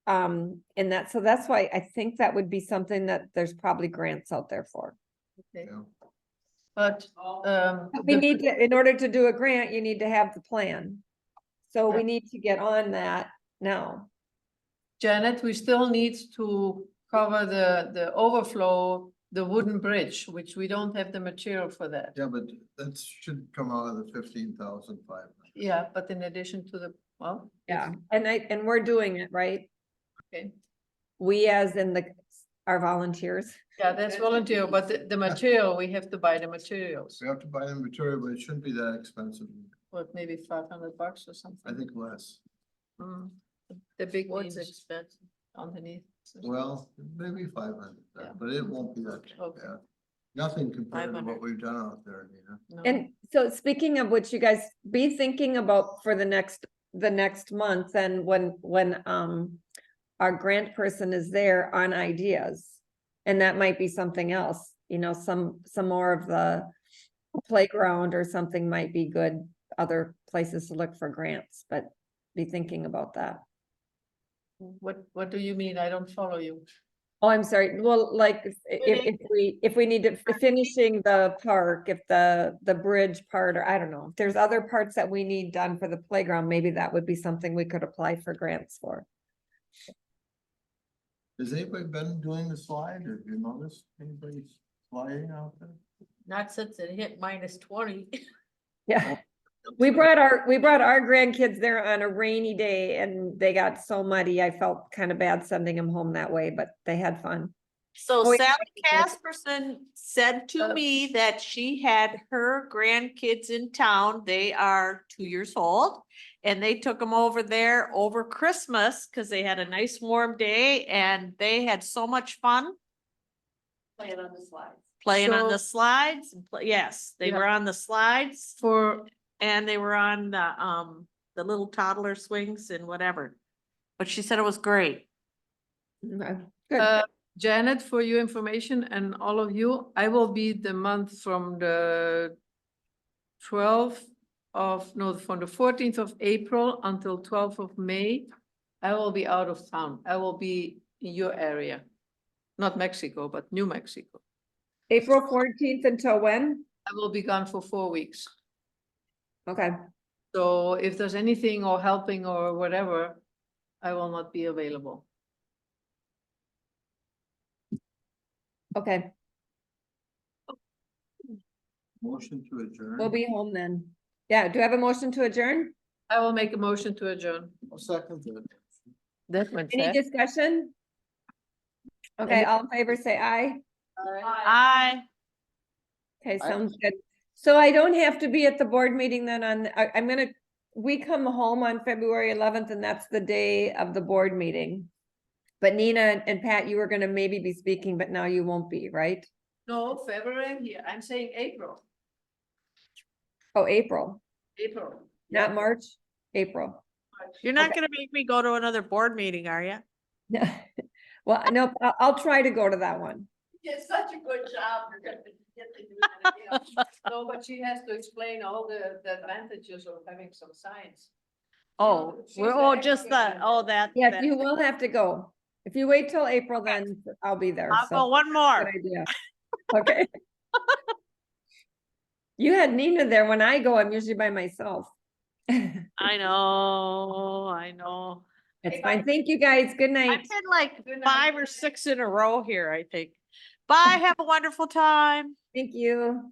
In that, so that's why I think that would be something that there's probably grants out there for. Okay. Yeah. But, We the- need to, in order to do a grant, you need to have the plan. So we need to get on that now. Janet, we still need to cover the overflow, the wooden bridge, which we don't have the material for that. Yeah, but that should come out of the 15,500. Yeah, but in addition to the, well. Yeah, and we're doing it, right? Okay. We as in our volunteers. Yeah, that's volunteer, but the material, we have to buy the materials, We have to buy the material, but it shouldn't be that expensive. what, maybe $500 or something? I think less. Mm, The big What's ones expensive? underneath. Well, maybe 500, Yeah. but it won't be that Okay. bad. Nothing compared to 500. what we've done out there, Nina. No. And so speaking of which, you guys be thinking about for the next month and when our grant person is there on ideas. And that might be something else, some more of the playground or something might be good, other places to look for grants, but be thinking about that. What do you mean? I don't follow you. Oh, I'm sorry. Well, like if we need to finishing the park, if the bridge part, or I don't know, if there's other parts that we need done for the playground, maybe that would be something we could apply for grants for. Has anybody been doing the slide, or have you noticed anybody sliding out there? Not since it hit -20. Yeah. We brought our grandkids there on a rainy day and they got so muddy. I felt kind of bad sending them home that way, but they had fun. So Oh, wait, Sally wait. Casperson said to me that she had her grandkids in town. They are 2 years old. And they took them over there over Christmas because they had a nice warm day and they had so much fun. Playing on the slides. Playing on the So- slides. Yes, they Yeah. were on the slides For, and they were on the little toddler swings and whatever. But she said it was great. Okay, Good. Janet, for your information and all of you, I will be the month from the 12th of, no, from the 14th of April until 12th of May. I will be out of town. I will be in your area. Not Mexico, but New Mexico. April 14th until when? I will be gone for 4 weeks. Okay, So if there's anything or helping or whatever, I will not be available. okay. Motion to adjourn? We'll be home then. Yeah, do I have a motion to adjourn? I will make a motion to adjourn. I'll second that. That one Any discussion? Okay, all in favor, say aye. Aye. Okay, Aye. sounds good. So I don't have to be at the board meeting then I'm gonna, we come home on February 11th and that's the day of the board meeting. But Nina and Pat, you were gonna maybe be speaking, but now you won't be, right? No, February, yeah, I'm saying April, Oh, April, April. not March, April. You're not Okay. gonna make me go to another board meeting, are you? Well, no, I'll try to go to that one. Did such a good job. No, but she has to explain all the advantages of having some science. Oh, she's we're, the oh, just expert the, in oh, that. that. Yes, that- you will have to go. If you wait till April, then I'll be there. I'll So go one good more. idea. Okay. You had Nina there. When I go, I'm usually by myself. It's I know. fine. Thank you, guys. Good I've night. been like Good night. 5 or 6 in a row here, I think. Bye, have a wonderful time. Thank you.